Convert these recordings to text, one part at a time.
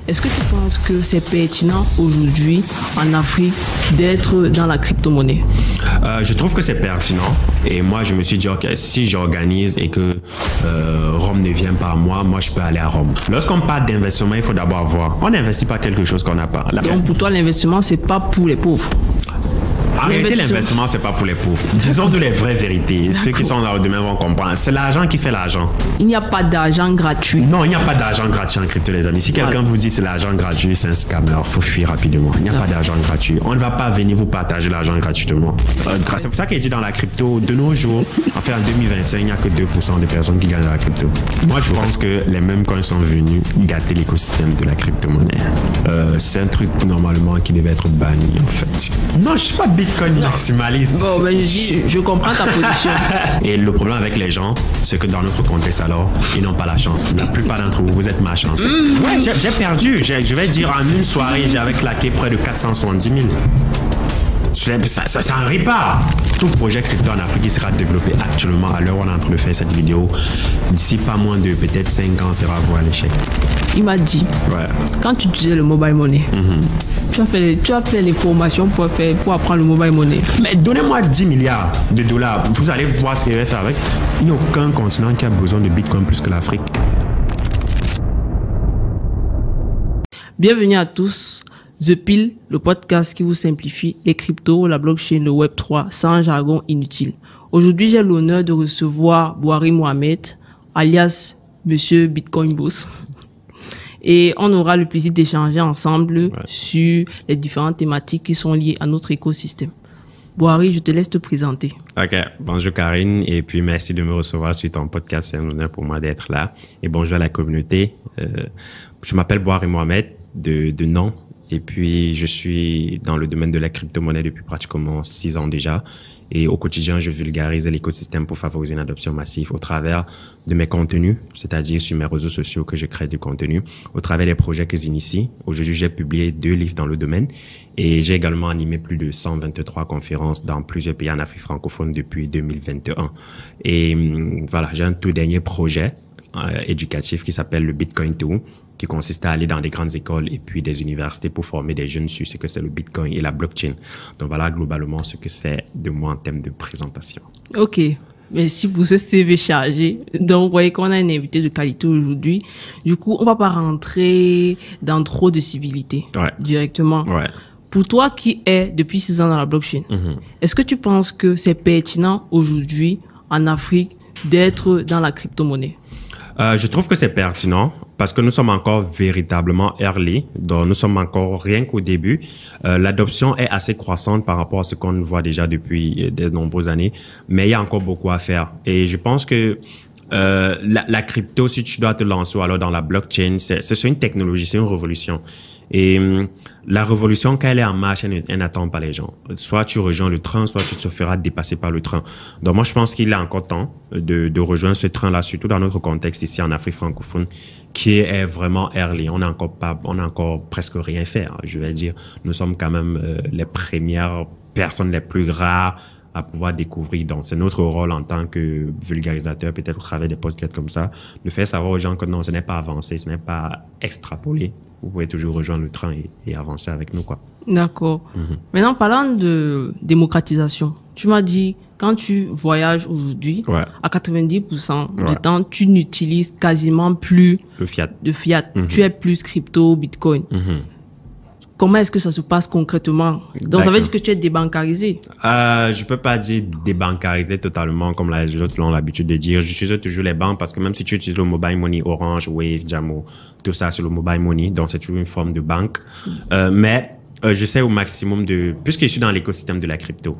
Est-ce que tu penses que c'est pertinent aujourd'hui en Afrique d'être dans la crypto-monnaie? Je trouve que c'est pertinent. Et moi, je me suis dit, OK, si j'organise et que Rome ne vient pas à moi, je peux aller à Rome. Lorsqu'on parle d'investissement, il faut d'abord voir. On n'investit pas quelque chose qu'on n'a pas. Donc pour toi, l'investissement, c'est pas pour les pauvres? En réalité, l'investissement, c'est pas pour les pauvres. Disons-nous les vraies vérités. Ceux qui sont dans le domaine vont comprendre. C'est l'argent qui fait l'argent. Il n'y a pas d'argent gratuit. Non, il n'y a pas d'argent gratuit en crypto, les amis. Si quelqu'un vous dit c'est l'argent gratuit, c'est un scammer. Il faut fuir rapidement. Il n'y a pas d'argent gratuit. On ne va pas venir vous partager l'argent gratuitement. C'est pour ça qu'il dit dans la crypto, de nos jours, en fait, en 2025, il n'y a que 2% de personnes qui gagnent dans la crypto. Moi, je pense que les mêmes coins sont venus gâter l'écosystème de la crypto-monnaie. C'est un truc, normalement, qui devait être banni, en fait. Non, je ne suis pas Bitcoin maximaliste. Bon, ben, je comprends ta position. Et le problème avec les gens, c'est que dans notre contexte, alors, ils n'ont pas la chance. La plupart d'entre vous, vous êtes malchanceux. Ouais, j'ai perdu. Je vais dire, en une soirée, j'avais claqué près de 470 000. Ça n'arrive pas. Tout projet crypto en Afrique qui sera développé actuellement à l'heure où on est en train de faire cette vidéo, d'ici pas moins de peut-être 5 ans, sera voué à l'échec. Il m'a dit, quand tu utilisais le mobile money, tu as fait les formations pour apprendre le mobile money. Mais donnez-moi 10 milliards de dollars, vous allez voir ce qu'il va faire avec. Il n'y a aucun continent qui a besoin de Bitcoin plus que l'Afrique. Bienvenue à tous. The Pill, le podcast qui vous simplifie les cryptos, la blockchain, le Web3 sans jargon inutile. Aujourd'hui, j'ai l'honneur de recevoir Boari Mohamed, alias Monsieur Bitcoin Boss. Et on aura le plaisir d'échanger ensemble sur les différentes thématiques qui sont liées à notre écosystème. Boari, je te laisse te présenter. OK. Bonjour Karine, et puis merci de me recevoir sur ton podcast. C'est un honneur pour moi d'être là. Et bonjour à la communauté. Je m'appelle Boari Mohamed, de nom. Et puis, je suis dans le domaine de la crypto-monnaie depuis pratiquement 6 ans déjà. Et au quotidien, je vulgarise l'écosystème pour favoriser une adoption massive au travers de mes contenus, c'est-à-dire sur mes réseaux sociaux que je crée du contenu, au travers des projets que j'initie. Aujourd'hui, j'ai publié 2 livres dans le domaine et j'ai également animé plus de 123 conférences dans plusieurs pays en Afrique francophone depuis 2021. Et voilà, j'ai un tout dernier projet éducatif qui s'appelle le Bitcoin Tour, qui consiste à aller dans des grandes écoles et puis des universités pour former des jeunes sur ce que c'est le Bitcoin et la blockchain. Donc voilà globalement ce que c'est de moi en termes de présentation. Ok, merci pour ce CV chargé. Donc vous voyez qu'on a un invité de qualité aujourd'hui. Du coup, on va pas rentrer dans trop de civilité directement. Pour toi qui es depuis 6 ans dans la blockchain, est-ce que tu penses que c'est pertinent aujourd'hui en Afrique d'être dans la crypto-monnaie? Je trouve que c'est pertinent parce que nous sommes encore véritablement early, donc nous sommes encore rien qu'au début. L'adoption est assez croissante par rapport à ce qu'on voit déjà depuis de nombreuses années, mais il y a encore beaucoup à faire. Et je pense que la crypto, si tu dois te lancer alors dans la blockchain, c'est une technologie, c'est une révolution. Et la révolution, quand elle est en marche, elle n'attend pas les gens. Soit tu rejoins le train, soit tu te feras dépasser par le train. Donc moi, je pense qu'il est encore temps de rejoindre ce train-là, surtout dans notre contexte ici en Afrique francophone, qui est vraiment early. On n'a encore presque rien fait. Je vais dire, nous sommes quand même les premières personnes les plus rares à pouvoir découvrir. Donc, c'est notre rôle en tant que vulgarisateur, peut-être au travers des podcasts comme ça, de faire savoir aux gens que non, ce n'est pas avancé, ce n'est pas extrapolé. Vous pouvez toujours rejoindre le train et avancer avec nous, quoi. D'accord. Maintenant, parlant de démocratisation, tu m'as dit, quand tu voyages aujourd'hui, à 90% du temps, tu n'utilises quasiment plus de fiat. Tu es plus crypto, Bitcoin. Comment est-ce que ça se passe concrètement? Donc, ça veut dire que tu es débancarisé? Je peux pas dire débancarisé totalement, comme les autres ont l'habitude de dire. J'utilise toujours les banques parce que même si tu utilises le mobile money, Orange, Wave, Jamo, tout ça, c'est le mobile money. Donc, c'est toujours une forme de banque. Mais j'essaie au maximum puisque je suis dans l'écosystème de la crypto,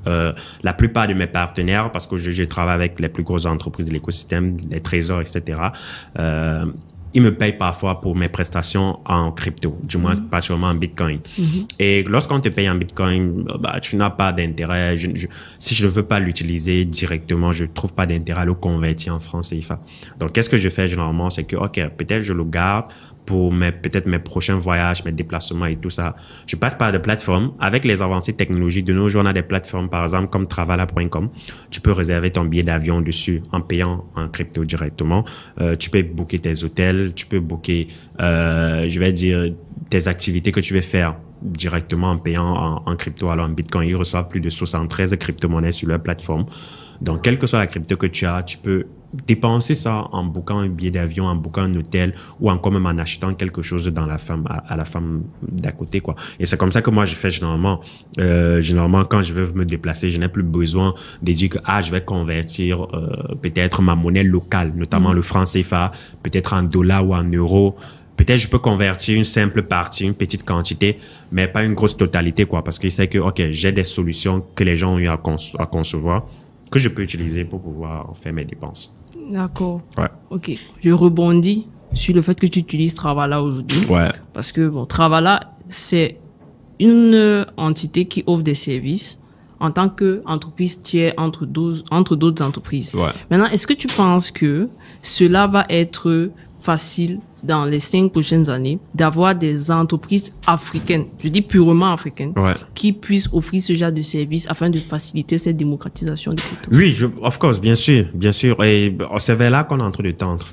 la plupart de mes partenaires, parce que je travaille avec les plus grosses entreprises de l'écosystème, les trésors, etc., ils me payent parfois pour mes prestations en crypto, du moins particulièrement en Bitcoin. Et lorsqu'on te paye en Bitcoin, tu n'as pas d'intérêt. Si je ne veux pas l'utiliser directement, je ne trouve pas d'intérêt à le convertir en francs CFA. Donc, qu'est-ce que je fais généralement, c'est que, OK, peut-être je le garde pour peut-être mes prochains voyages, mes déplacements et tout ça. Je passe par des plateformes. Avec les avancées technologiques de nos jours, on a des plateformes, par exemple, comme Travala.com. Tu peux réserver ton billet d'avion dessus en payant en crypto directement. Tu peux booker tes hôtels, tu peux booker, je vais dire, tes activités que tu veux faire directement en payant en crypto. Alors, en Bitcoin, ils reçoivent plus de 73 crypto-monnaies sur leur plateforme. Donc, quelle que soit la crypto que tu as, tu peux dépenser ça en bookant un billet d'avion, en bookant un hôtel ou encore même en achetant quelque chose dans la femme, à la femme d'à côté, quoi. Et c'est comme ça que moi, je fais généralement. Généralement, quand je veux me déplacer, je n'ai plus besoin de dire que, je vais convertir, peut-être ma monnaie locale, notamment le franc CFA, peut-être en dollars ou en euros. Peut-être je peux convertir une simple partie, une petite quantité, mais pas une grosse totalité, quoi, parce que je sais que, OK, j'ai des solutions que les gens ont eu à concevoir, que je peux utiliser pour pouvoir faire mes dépenses. D'accord. Ouais. OK. Je rebondis sur le fait que tu utilises Travala aujourd'hui. Ouais. Parce que, bon, Travala, c'est une entité qui offre des services en tant qu'entreprise tiers entre d'autres entreprises. Ouais. Maintenant, est-ce que tu penses que cela va être facile dans les 5 prochaines années d'avoir des entreprises africaines, je dis purement africaines, qui puissent offrir ce genre de services afin de faciliter cette démocratisation des cryptos? Oui, of course, bien sûr. Et c'est vers là qu'on est en train de tendre.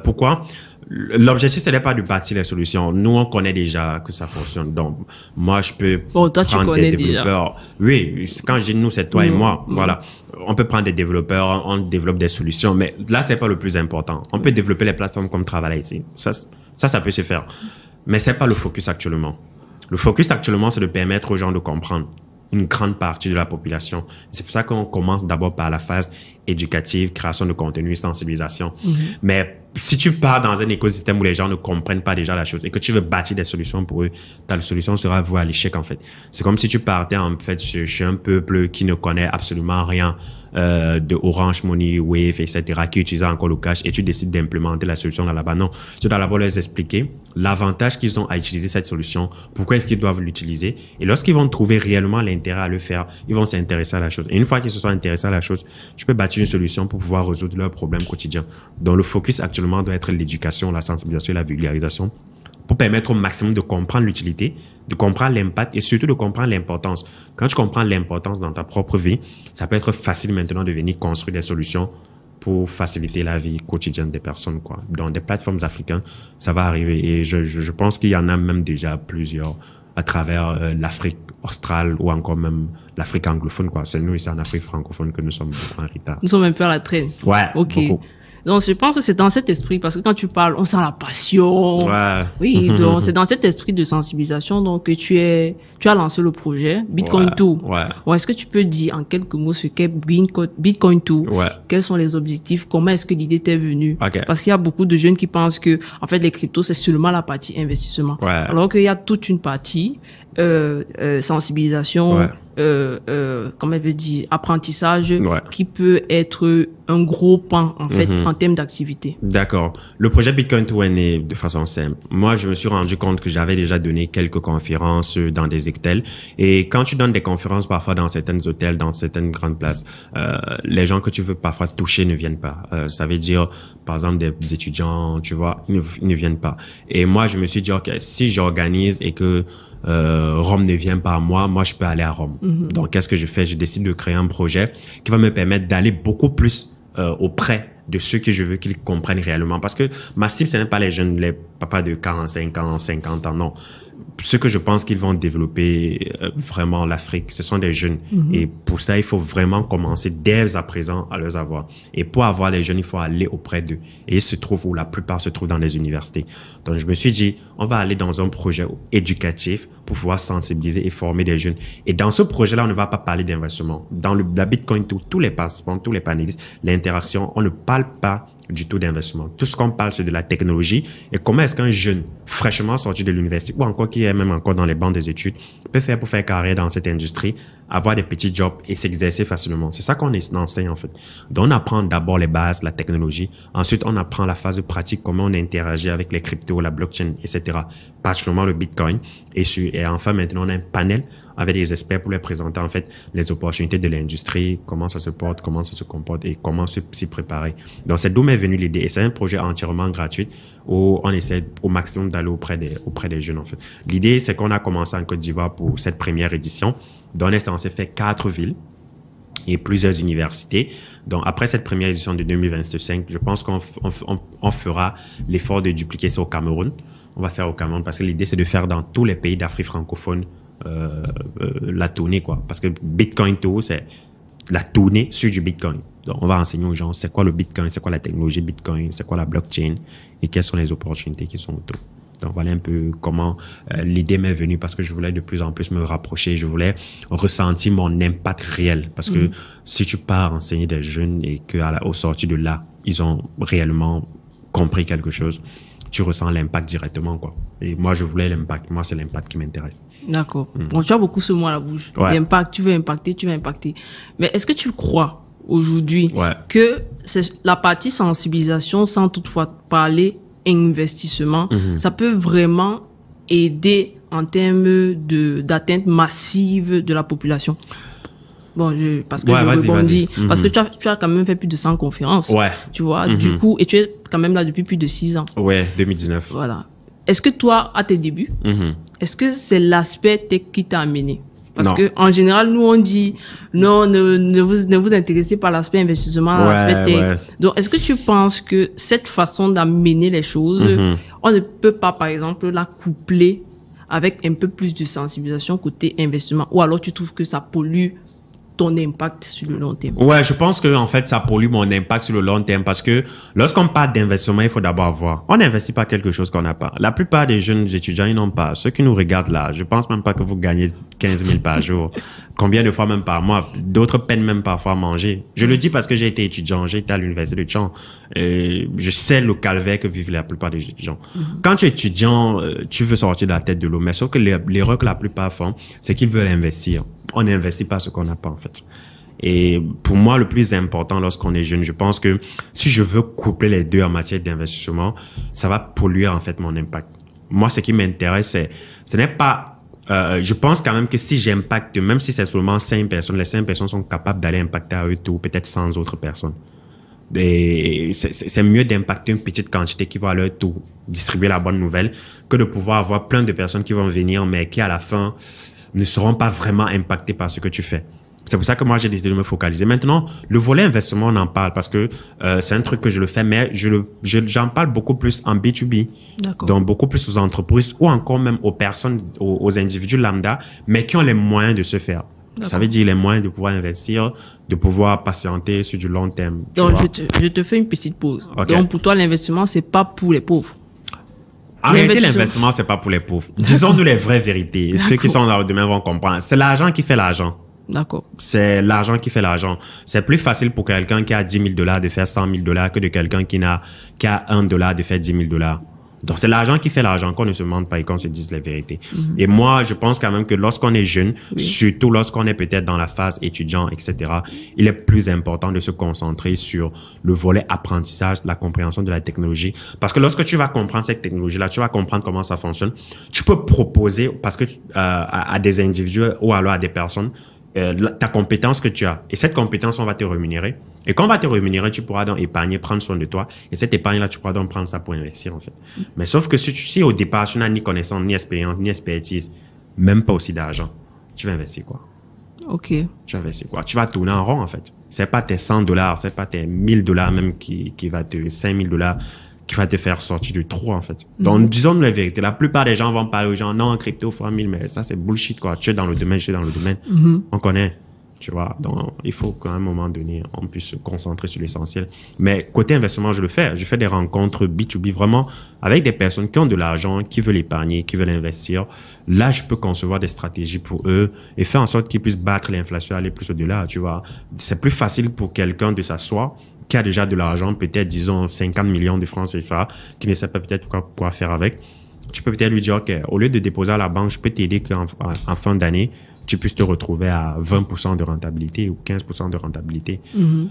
Pourquoi? L'objectif, ce n'est pas de bâtir les solutions. Nous, on connaît déjà que ça fonctionne. Donc, moi, je peux prendre des développeurs. Déjà. Oui, quand je dis nous, c'est toi et moi. Voilà. On peut prendre des développeurs, on développe des solutions, mais là, c'est pas le plus important. On peut développer les plateformes comme Travala ici. Ça peut se faire. Mais c'est pas le focus actuellement. Le focus actuellement, c'est de permettre aux gens de comprendre une grande partie de la population. C'est pour ça qu'on commence d'abord par la phase éducative, création de contenu et sensibilisation. Mais si tu pars dans un écosystème où les gens ne comprennent pas déjà la chose et que tu veux bâtir des solutions pour eux, ta solution sera vouée à l'échec, en fait. C'est comme si tu partais, en fait, chez un peuple qui ne connaît absolument rien de Orange Money, Wave, etc., qui utilise encore le cash et tu décides d'implémenter la solution là-bas. Non, tu dois d'abord leur expliquer l'avantage qu'ils ont à utiliser cette solution, pourquoi est-ce qu'ils doivent l'utiliser. Et lorsqu'ils vont trouver réellement l'intérêt à le faire, ils vont s'intéresser à la chose. Et une fois qu'ils se sont intéressés à la chose, tu peux bâtir une solution pour pouvoir résoudre leurs problèmes quotidiens. Donc, le focus actuellement doit être l'éducation, la sensibilisation et la vulgarisation pour permettre au maximum de comprendre l'utilité, de comprendre l'impact et surtout de comprendre l'importance. Quand tu comprends l'importance dans ta propre vie, ça peut être facile maintenant de venir construire des solutions pour faciliter la vie quotidienne des personnes, quoi. Dans des plateformes africaines, ça va arriver et je pense qu'il y en a même déjà plusieurs à travers l'Afrique australe ou encore même l'Afrique anglophone, quoi. C'est nous ici en Afrique francophone que nous sommes beaucoup en retard. Nous sommes un peu à la traîne. Ouais, OK. Beaucoup. Donc, je pense que c'est dans cet esprit, parce que quand tu parles, on sent la passion. Ouais. Oui, donc c'est dans cet esprit de sensibilisation donc que tu as lancé le projet Bitcoin 2. Ouais. Est-ce que tu peux dire en quelques mots ce qu'est Bitcoin 2? Ouais. Quels sont les objectifs? Comment est-ce que l'idée t'est venue? Okay. Parce qu'il y a beaucoup de jeunes qui pensent que, en fait, les cryptos, c'est seulement la partie investissement. Ouais. Alors qu'il y a toute une partie, sensibilisation, comment elle veut dire, apprentissage, qui peut être un gros pan, en fait, en termes d'activité. D'accord. Le projet Bitcoin 2 est né de façon simple. Moi, je me suis rendu compte que j'avais déjà donné quelques conférences dans des hôtels. Et quand tu donnes des conférences parfois dans certains hôtels, dans certaines grandes places, les gens que tu veux parfois toucher ne viennent pas. Ça veut dire, par exemple, des étudiants, tu vois, ils ne viennent pas. Et moi, je me suis dit, OK, si j'organise et que Rome ne vient pas à moi, je peux aller à Rome. Donc, qu'est-ce que je fais? Je décide de créer un projet qui va me permettre d'aller beaucoup plus auprès de ceux que je veux qu'ils comprennent réellement. Parce que ma cible, ce n'est pas les jeunes, les papas de 45 ans, 50 ans, non. Ce que je pense qu'ils vont développer vraiment l'Afrique, ce sont des jeunes. Et pour ça, il faut vraiment commencer dès à présent à les avoir. Et pour avoir les jeunes, il faut aller auprès d'eux. Et ils se trouvent où la plupart se trouvent dans les universités. Donc, je me suis dit, on va aller dans un projet éducatif pour pouvoir sensibiliser et former des jeunes. Et dans ce projet-là, on ne va pas parler d'investissement. Dans la Bitcoin, tous les participants, tous les panélistes, l'interaction, on ne parle pas du tout d'investissement. Tout ce qu'on parle, c'est de la technologie et comment est-ce qu'un jeune fraîchement sorti de l'université ou encore qui est même encore dans les bancs des études peut faire pour faire carrière dans cette industrie, avoir des petits jobs et s'exercer facilement. C'est ça qu'on enseigne en fait. Donc on apprend d'abord les bases, la technologie. Ensuite, on apprend la phase pratique, comment on interagit avec les cryptos, la blockchain, etc. Particulièrement le Bitcoin. Et enfin, maintenant, on a un panel avec des experts pour leur présenter en fait les opportunités de l'industrie, comment ça se porte, comment ça se comporte et comment s'y préparer. Donc c'est d'où m'est venue l'idée. Et c'est un projet entièrement gratuit où on essaie au maximum d'aller auprès des jeunes en fait. L'idée, c'est qu'on a commencé en Côte d'Ivoire pour cette première édition. Donc on est censé faire 4 villes et plusieurs universités. Donc, après cette première édition de 2025, je pense qu'on fera l'effort de dupliquer ça au Cameroun. On va faire au Cameroun parce que l'idée, c'est de faire dans tous les pays d'Afrique francophone la tournée, quoi. Parce que Bitcoin Tour, c'est la tournée sur du Bitcoin. Donc, on va enseigner aux gens c'est quoi le Bitcoin, c'est quoi la technologie Bitcoin, c'est quoi la blockchain et quelles sont les opportunités qui sont autour. Donc, voilà un peu comment l'idée m'est venue parce que je voulais de plus en plus me rapprocher. Je voulais ressentir mon impact réel. Parce que si tu pars enseigner des jeunes et qu'au sortir de là, ils ont réellement compris quelque chose, tu ressens l'impact directement, quoi. Et moi, je voulais l'impact. Moi, c'est l'impact qui m'intéresse. D'accord. Bon, tu as beaucoup ce mot à la bouche. Ouais. L'impact, tu veux impacter. Mais est-ce que tu crois aujourd'hui que c'est la partie sensibilisation, sans toutefois parler investissement, ça peut vraiment aider en termes d'atteinte massive de la population? Bon, parce que je rebondis. Parce que tu as quand même fait plus de 100 conférences. Ouais. Tu vois, du coup, et tu es quand même là depuis plus de 6 ans. Ouais, 2019. Voilà. Est-ce que toi, à tes débuts, est-ce que c'est l'aspect tech qui t'a amené? Parce que en général, nous, on dit, non, ne vous intéressez pas à l'aspect investissement, à l'aspect tech. Ouais. Donc, est-ce que tu penses que cette façon d'amener les choses, on ne peut pas, par exemple, la coupler avec un peu plus de sensibilisation côté investissement? Ou alors tu trouves que ça pollue ton impact sur le long terme? Ouais, je pense que en fait ça pollue mon impact sur le long terme parce que lorsqu'on parle d'investissement, il faut d'abord voir. On n'investit pas quelque chose qu'on n'a pas. La plupart des jeunes étudiants, ils n'ont pas. Ceux qui nous regardent là, je pense même pas que vous gagnez 15 000 par jour. Combien de fois même par mois? D'autres peinent même parfois à manger. Je le dis parce que j'ai été étudiant, j'ai été à l'université de Tchang. Je sais le calvaire que vivent la plupart des étudiants. Quand tu es étudiant, tu veux sortir de la tête de l'eau, mais sauf que l'erreur que la plupart font, c'est qu'ils veulent investir. On n'investit pas ce qu'on n'a pas, en fait. Et pour moi, le plus important lorsqu'on est jeune, je pense que si je veux coupler les deux en matière d'investissement, ça va polluer, en fait, mon impact. Moi, ce qui m'intéresse, ce n'est pas, je pense quand même que si j'impacte, même si c'est seulement 5 personnes, les 5 personnes sont capables d'aller impacter à eux tout, peut-être 100 autres personnes. Et c'est mieux d'impacter une petite quantité qui va à leur tour distribuer la bonne nouvelle que de pouvoir avoir plein de personnes qui vont venir, mais qui, à la fin, ne seront pas vraiment impactés par ce que tu fais. C'est pour ça que moi, j'ai décidé de me focaliser. Maintenant, le volet investissement, on en parle parce que c'est un truc que je le fais, mais j'en parle beaucoup plus en B2B. Donc, beaucoup plus aux entreprises ou encore même aux personnes, aux individus lambda, mais qui ont les moyens de se faire. Ça veut dire les moyens de pouvoir investir, de pouvoir patienter sur du long terme. Donc, je te fais une petite pause. Okay. Donc, pour toi, l'investissement, c'est pas pour les pauvres. En réalité, l'investissement, c'est pas pour les pauvres. Disons-nous les vraies vérités. Ceux qui sont dans le domaine vont comprendre. C'est l'argent qui fait l'argent. D'accord. C'est l'argent qui fait l'argent. C'est plus facile pour quelqu'un qui a $10 000 de faire $100 000 que de quelqu'un qui a $1 de faire $10 000. Donc, c'est l'argent qui fait l'argent, qu'on ne se mente pas et qu'on se dise les vérités. Et moi, je pense quand même que lorsqu'on est jeune, surtout lorsqu'on est peut-être dans la phase étudiant, etc., il est plus important de se concentrer sur le volet apprentissage, la compréhension de la technologie. Parce que lorsque tu vas comprendre cette technologie-là, tu vas comprendre comment ça fonctionne. Tu peux proposer, parce que à des individus ou alors à des personnes, ta compétence que tu as. Et cette compétence, on va te rémunérer. Et quand on va te rémunérer, tu pourras donc épargner, prendre soin de toi. Et cette épargne-là, tu pourras donc prendre ça pour investir, en fait. Mais sauf que si au départ, tu n'as ni connaissance, ni expérience, ni expertise, même pas aussi d'argent, tu vas investir quoi? Ok. Tu vas investir quoi? Tu vas tourner en rond, en fait. C'est pas tes $100, c'est pas tes $1000 même qui va te, $5000 qui va te faire sortir du trou, en fait. Donc, disons-nous la vérité. La plupart des gens vont parler aux gens, non, crypto, fois 1000, mais ça, c'est bullshit, quoi. Tu es dans le domaine, je suis dans le domaine. On connaît, tu vois. Donc, il faut qu'à un moment donné, on puisse se concentrer sur l'essentiel. Mais côté investissement, je le fais. Je fais des rencontres B2B, vraiment, avec des personnes qui ont de l'argent, qui veulent épargner, qui veulent investir. Là, je peux concevoir des stratégies pour eux et faire en sorte qu'ils puissent battre l'inflation, aller plus au-delà, tu vois. C'est plus facile pour quelqu'un de s'asseoir qui a déjà de l'argent, peut-être, disons, 50 millions de francs CFA, qui ne sait pas peut-être quoi faire avec, tu peux peut-être lui dire, OK, au lieu de déposer à la banque, je peux t'aider en fin d'année, tu puisses te retrouver à 20% de rentabilité ou 15% de rentabilité.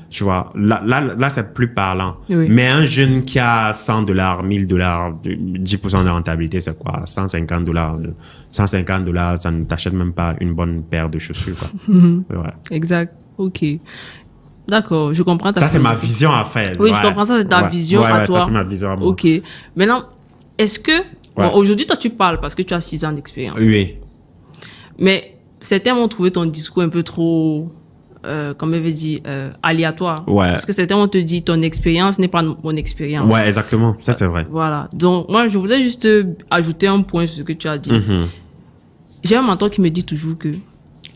Tu vois, là, c'est plus parlant. Oui. Mais un jeune qui a $100, $1000, 10% de rentabilité, c'est quoi? $150. $150, ça ne t'achète même pas une bonne paire de chaussures, quoi. Ouais. Exact. OK. D'accord, je comprends ta Ça, c'est ma vision à faire. Oui, je comprends ça, c'est ta vision à toi. Ça, c'est ma vision à moi. OK. Maintenant, est-ce que... Bon, aujourd'hui, toi, tu parles parce que tu as 6 ans d'expérience. Oui. Mais certains vont trouver ton discours un peu trop, comme on veut dire, aléatoire. Ouais. Parce que certains vont te dire, ton expérience n'est pas mon expérience. Ouais, exactement. Ça, c'est vrai. Voilà. Donc, moi, je voudrais juste ajouter un point sur ce que tu as dit. J'ai un mentor qui me dit toujours que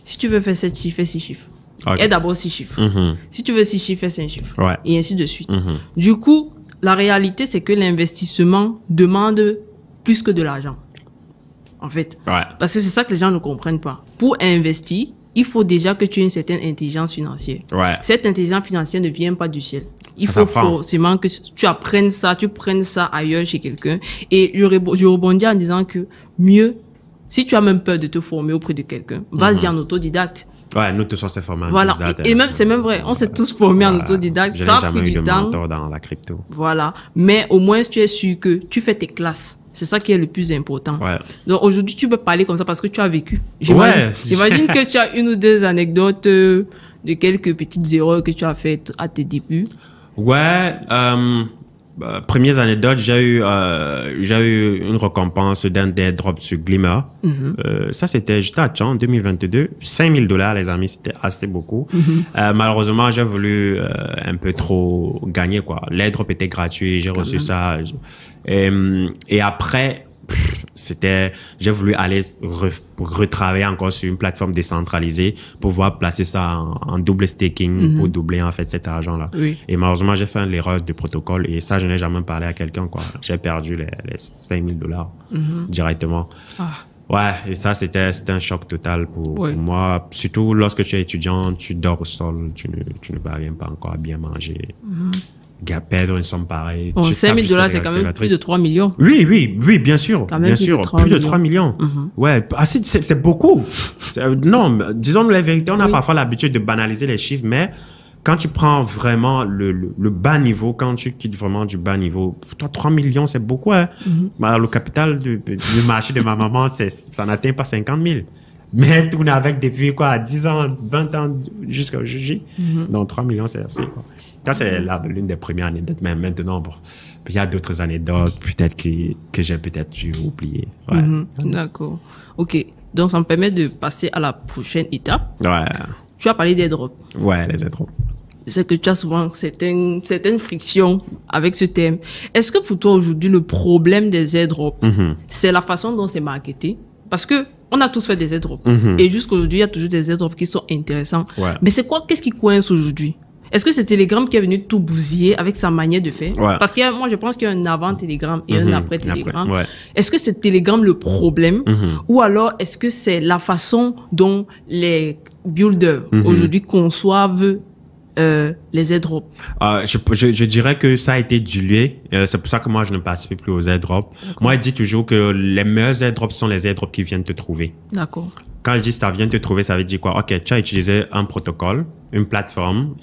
si tu veux faire 7 chiffres, fais 6 chiffres. Okay. Et d'abord 6 chiffres. Si tu veux 6 chiffres, fais 5 chiffres. Ouais. Et ainsi de suite. Du coup, la réalité, c'est que l'investissement demande plus que de l'argent. En fait. Ouais. Parce que c'est ça que les gens ne comprennent pas. Pour investir, il faut déjà que tu aies une certaine intelligence financière. Ouais. Cette intelligence financière ne vient pas du ciel. Il Ça faut forcément que tu apprennes ça, tu prennes ça ailleurs chez quelqu'un. Et je rebondis en disant que mieux, si tu as même peur de te former auprès de quelqu'un, vas-y en autodidacte. Ouais, nous tous on s'est formés en Voilà. autodidacte. Et même, c'est même vrai. On s'est tous formés en autodidacte. Je Ça n'ai a jamais pris eu du de temps. mentor dans la crypto. Voilà. Mais au moins, tu es sûr que tu fais tes classes. C'est ça qui est le plus important. Ouais. Donc aujourd'hui, tu peux parler comme ça parce que tu as vécu. Ouais. J'imagine que tu as une ou deux anecdotes de quelques petites erreurs que tu as faites à tes débuts. Ouais, premières anecdotes, j'ai eu une récompense d'un airdrop sur Glimmer. Ça, j'étais à Tchon en 2022. $5,000, les amis, c'était assez beaucoup. Malheureusement, j'ai voulu un peu trop gagner, quoi. L'airdrop était gratuit, j'ai reçu ça. Et après, j'ai voulu aller retravailler encore sur une plateforme décentralisée pour pouvoir placer ça en double staking pour doubler en fait cet argent-là. Oui. Et malheureusement, j'ai fait l'erreur de protocole et ça, je n'ai jamais parlé à quelqu'un, quoi. J'ai perdu les $5,000 directement. Ah. Ouais, et ça, c'était un choc total pour moi. Surtout lorsque tu es étudiant, tu dors au sol, tu ne parviens pas encore à bien manger. Perdre une somme pareille. Bon, $5,000, c'est quand même plus de 3 millions. Oui, bien sûr. Bien sûr. Plus de 3 millions. Ouais, c'est beaucoup. Non, disons la vérité, on a parfois l'habitude de banaliser les chiffres, mais quand tu prends vraiment le bas niveau, quand tu quittes vraiment du bas niveau, pour toi, 3 millions, c'est beaucoup, hein. Bah, le capital du marché de ma maman, ça n'atteint pas 50 000. Mais on est avec depuis, 10 ans, 20 ans, jusqu'à aujourd'hui. Donc, 3 millions, c'est assez, quoi. Ça, c'est l'une des premières anecdotes. Mais maintenant, bon, il y a d'autres anecdotes, peut-être que j'ai peut-être dû oublier. Ouais. D'accord. OK. Donc, ça me permet de passer à la prochaine étape. Ouais. Tu as parlé des drops. Ouais, les airdrops. Je sais que tu as souvent certaines frictions avec ce thème. Est-ce que pour toi, aujourd'hui, le problème des airdrops, c'est la façon dont c'est marketé? Parce que on a tous fait des airdrops. Et jusqu'à aujourd'hui, il y a toujours des airdrops qui sont intéressants. Ouais. Mais qu'est-ce qui coince aujourd'hui? Est-ce que c'est Telegram qui est venu tout bousiller avec sa manière de faire? Ouais. Parce que moi, je pense qu'il y a un avant Telegram et un après Telegram. Ouais. Est-ce que c'est Telegram le problème? Ou alors, est-ce que c'est la façon dont les builders aujourd'hui conçoivent les airdrops? Je dirais que ça a été dilué. C'est pour ça que moi, je ne participe plus aux airdrops. Moi, je dis toujours que les meilleurs airdrops sont les airdrops qui viennent te trouver. D'accord. Quand je dis ça vient te trouver, ça veut dire quoi? OK, tu as utilisé un protocole, une plateforme,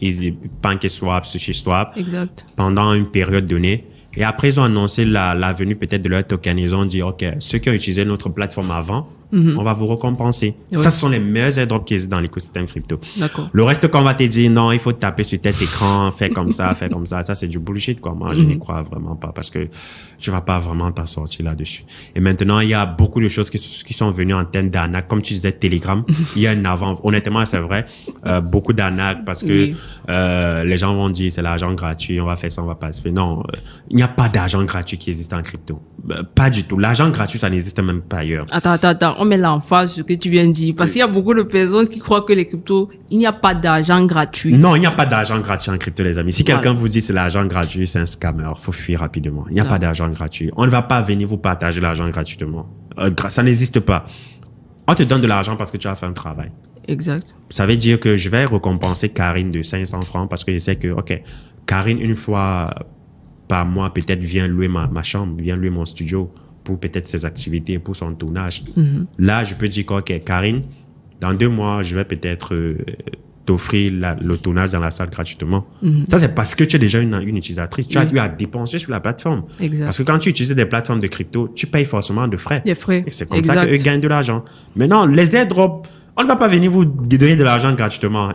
PancakeSwap, SushiSwap, Exact. pendant une période donnée. Et après, ils ont annoncé la venue peut-être de leur token. Ils ont dit, OK, ceux qui ont utilisé notre plateforme avant, on va vous récompenser. Oui. Ça, ce sont les meilleurs airdrops qui existent dans l'écosystème crypto. D'accord. Le reste, qu'on va te dire, non, il faut taper sur tel écran, fais comme ça, fais comme ça. Ça, c'est du bullshit, quoi. Moi, je n'y crois vraiment pas parce que tu vas pas vraiment t'en sortir là-dessus. Et maintenant, il y a beaucoup de choses qui sont venues en termes d'arnaque. Comme tu disais, Telegram, il y a une avant. Honnêtement, c'est vrai, beaucoup d'arnaques parce que les gens vont dire, c'est l'argent gratuit, on va faire ça, on va participer. Non, il n'y a pas d'argent gratuit qui existe en crypto. Pas du tout. L'argent gratuit, ça n'existe même pas ailleurs. Attends. On met l'emphase sur ce que tu viens de dire. Parce qu'il y a beaucoup de personnes qui croient que les cryptos, il n'y a pas d'argent gratuit. Non, il n'y a pas d'argent gratuit en crypto, les amis. Si quelqu'un vous dit c'est l'argent gratuit, c'est un scammer. Faut fuir rapidement. Il n'y a pas d'argent gratuit. On ne va pas venir vous partager l'argent gratuitement. Ça n'existe pas. On te donne de l'argent parce que tu as fait un travail. Exact. Ça veut dire que je vais récompenser Karine de 500 francs parce que je sais que, OK, Karine, une fois par mois, peut-être vient louer ma chambre, vient louer mon studio pour peut-être ses activités, pour son tournage. Là, je peux dire OK, Karine, dans 2 mois, je vais peut-être t'offrir le tournage dans la salle gratuitement. Ça, c'est parce que tu es déjà une utilisatrice. Tu as eu à dépenser sur la plateforme. Exact. Parce que quand tu utilises des plateformes de crypto, tu payes forcément de frais. Des frais. Et c'est comme ça qu'eux gagnent de l'argent. Maintenant, les airdrops, on ne va pas venir vous donner de l'argent gratuitement.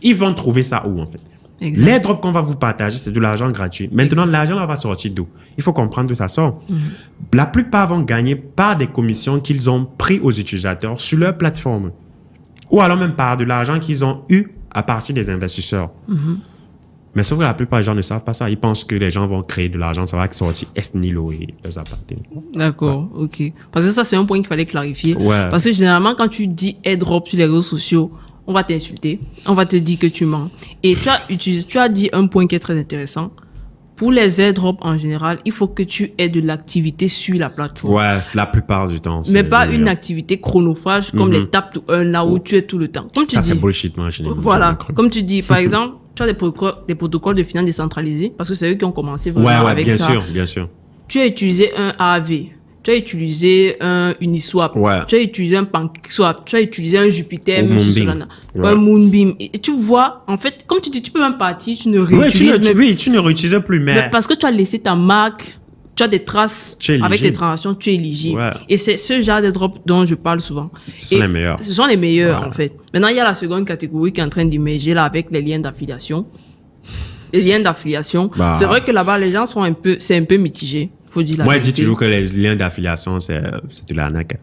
Ils vont trouver ça où, en fait? Exact. L'airdrop qu'on va vous partager, c'est de l'argent gratuit. Maintenant, l'argent là va sortir d'où? Il faut comprendre d'où ça sort. La plupart vont gagner par des commissions qu'ils ont pris aux utilisateurs sur leur plateforme. Ou alors même par de l'argent qu'ils ont eu à partir des investisseurs. Mais sauf que la plupart des gens ne savent pas ça. Ils pensent que les gens vont créer de l'argent, ça va sortir est nihilo et leurs appartenants. D'accord, ok. Parce que ça, c'est un point qu'il fallait clarifier. Ouais. Parce que généralement, quand tu dis airdrop sur les réseaux sociaux, on va t'insulter, on va te dire que tu mens. Et tu as dit un point qui est très intéressant. Pour les airdrops en général, il faut que tu aies de l'activité sur la plateforme. Ouais, la plupart du temps. Mais pas une activité chronophage comme les tap to earn là où tu es tout le temps. Comme tu ça, dis. c'est bullshit, moi, je n'ai jamais Voilà. cru. Comme tu dis, par exemple, tu as des protocoles de finance décentralisés parce que c'est eux qui ont commencé vraiment avec bien ça. sûr, bien sûr. Tu as utilisé un AAV. Tu as utilisé un Uniswap, Ouais. tu as utilisé un PancakeSwap, tu as utilisé un Jupiter, Ou même sur Moonbeam. Solana, Ouais. un Moonbeam. Et tu vois, en fait, comme tu dis, tu peux même partir, tu ne Ouais, réutilises même. tu ne réutilises plus, mais Mais parce que tu as laissé ta marque, tu as des traces Tu es éligible. avec tes transactions, tu es éligible. Ouais. Et c'est ce genre de drop dont je parle souvent. Ce sont Et les meilleurs. Ce sont les meilleurs, Voilà. en fait. Maintenant, il y a la seconde catégorie qui est en train d'émerger là avec les liens d'affiliation. Les liens d'affiliation. Bah. C'est vrai que là-bas, les gens sont c'est un peu mitigé. Faut dire la Moi, je dis vérité. toujours que les liens d'affiliation, c'est de l'arnaque.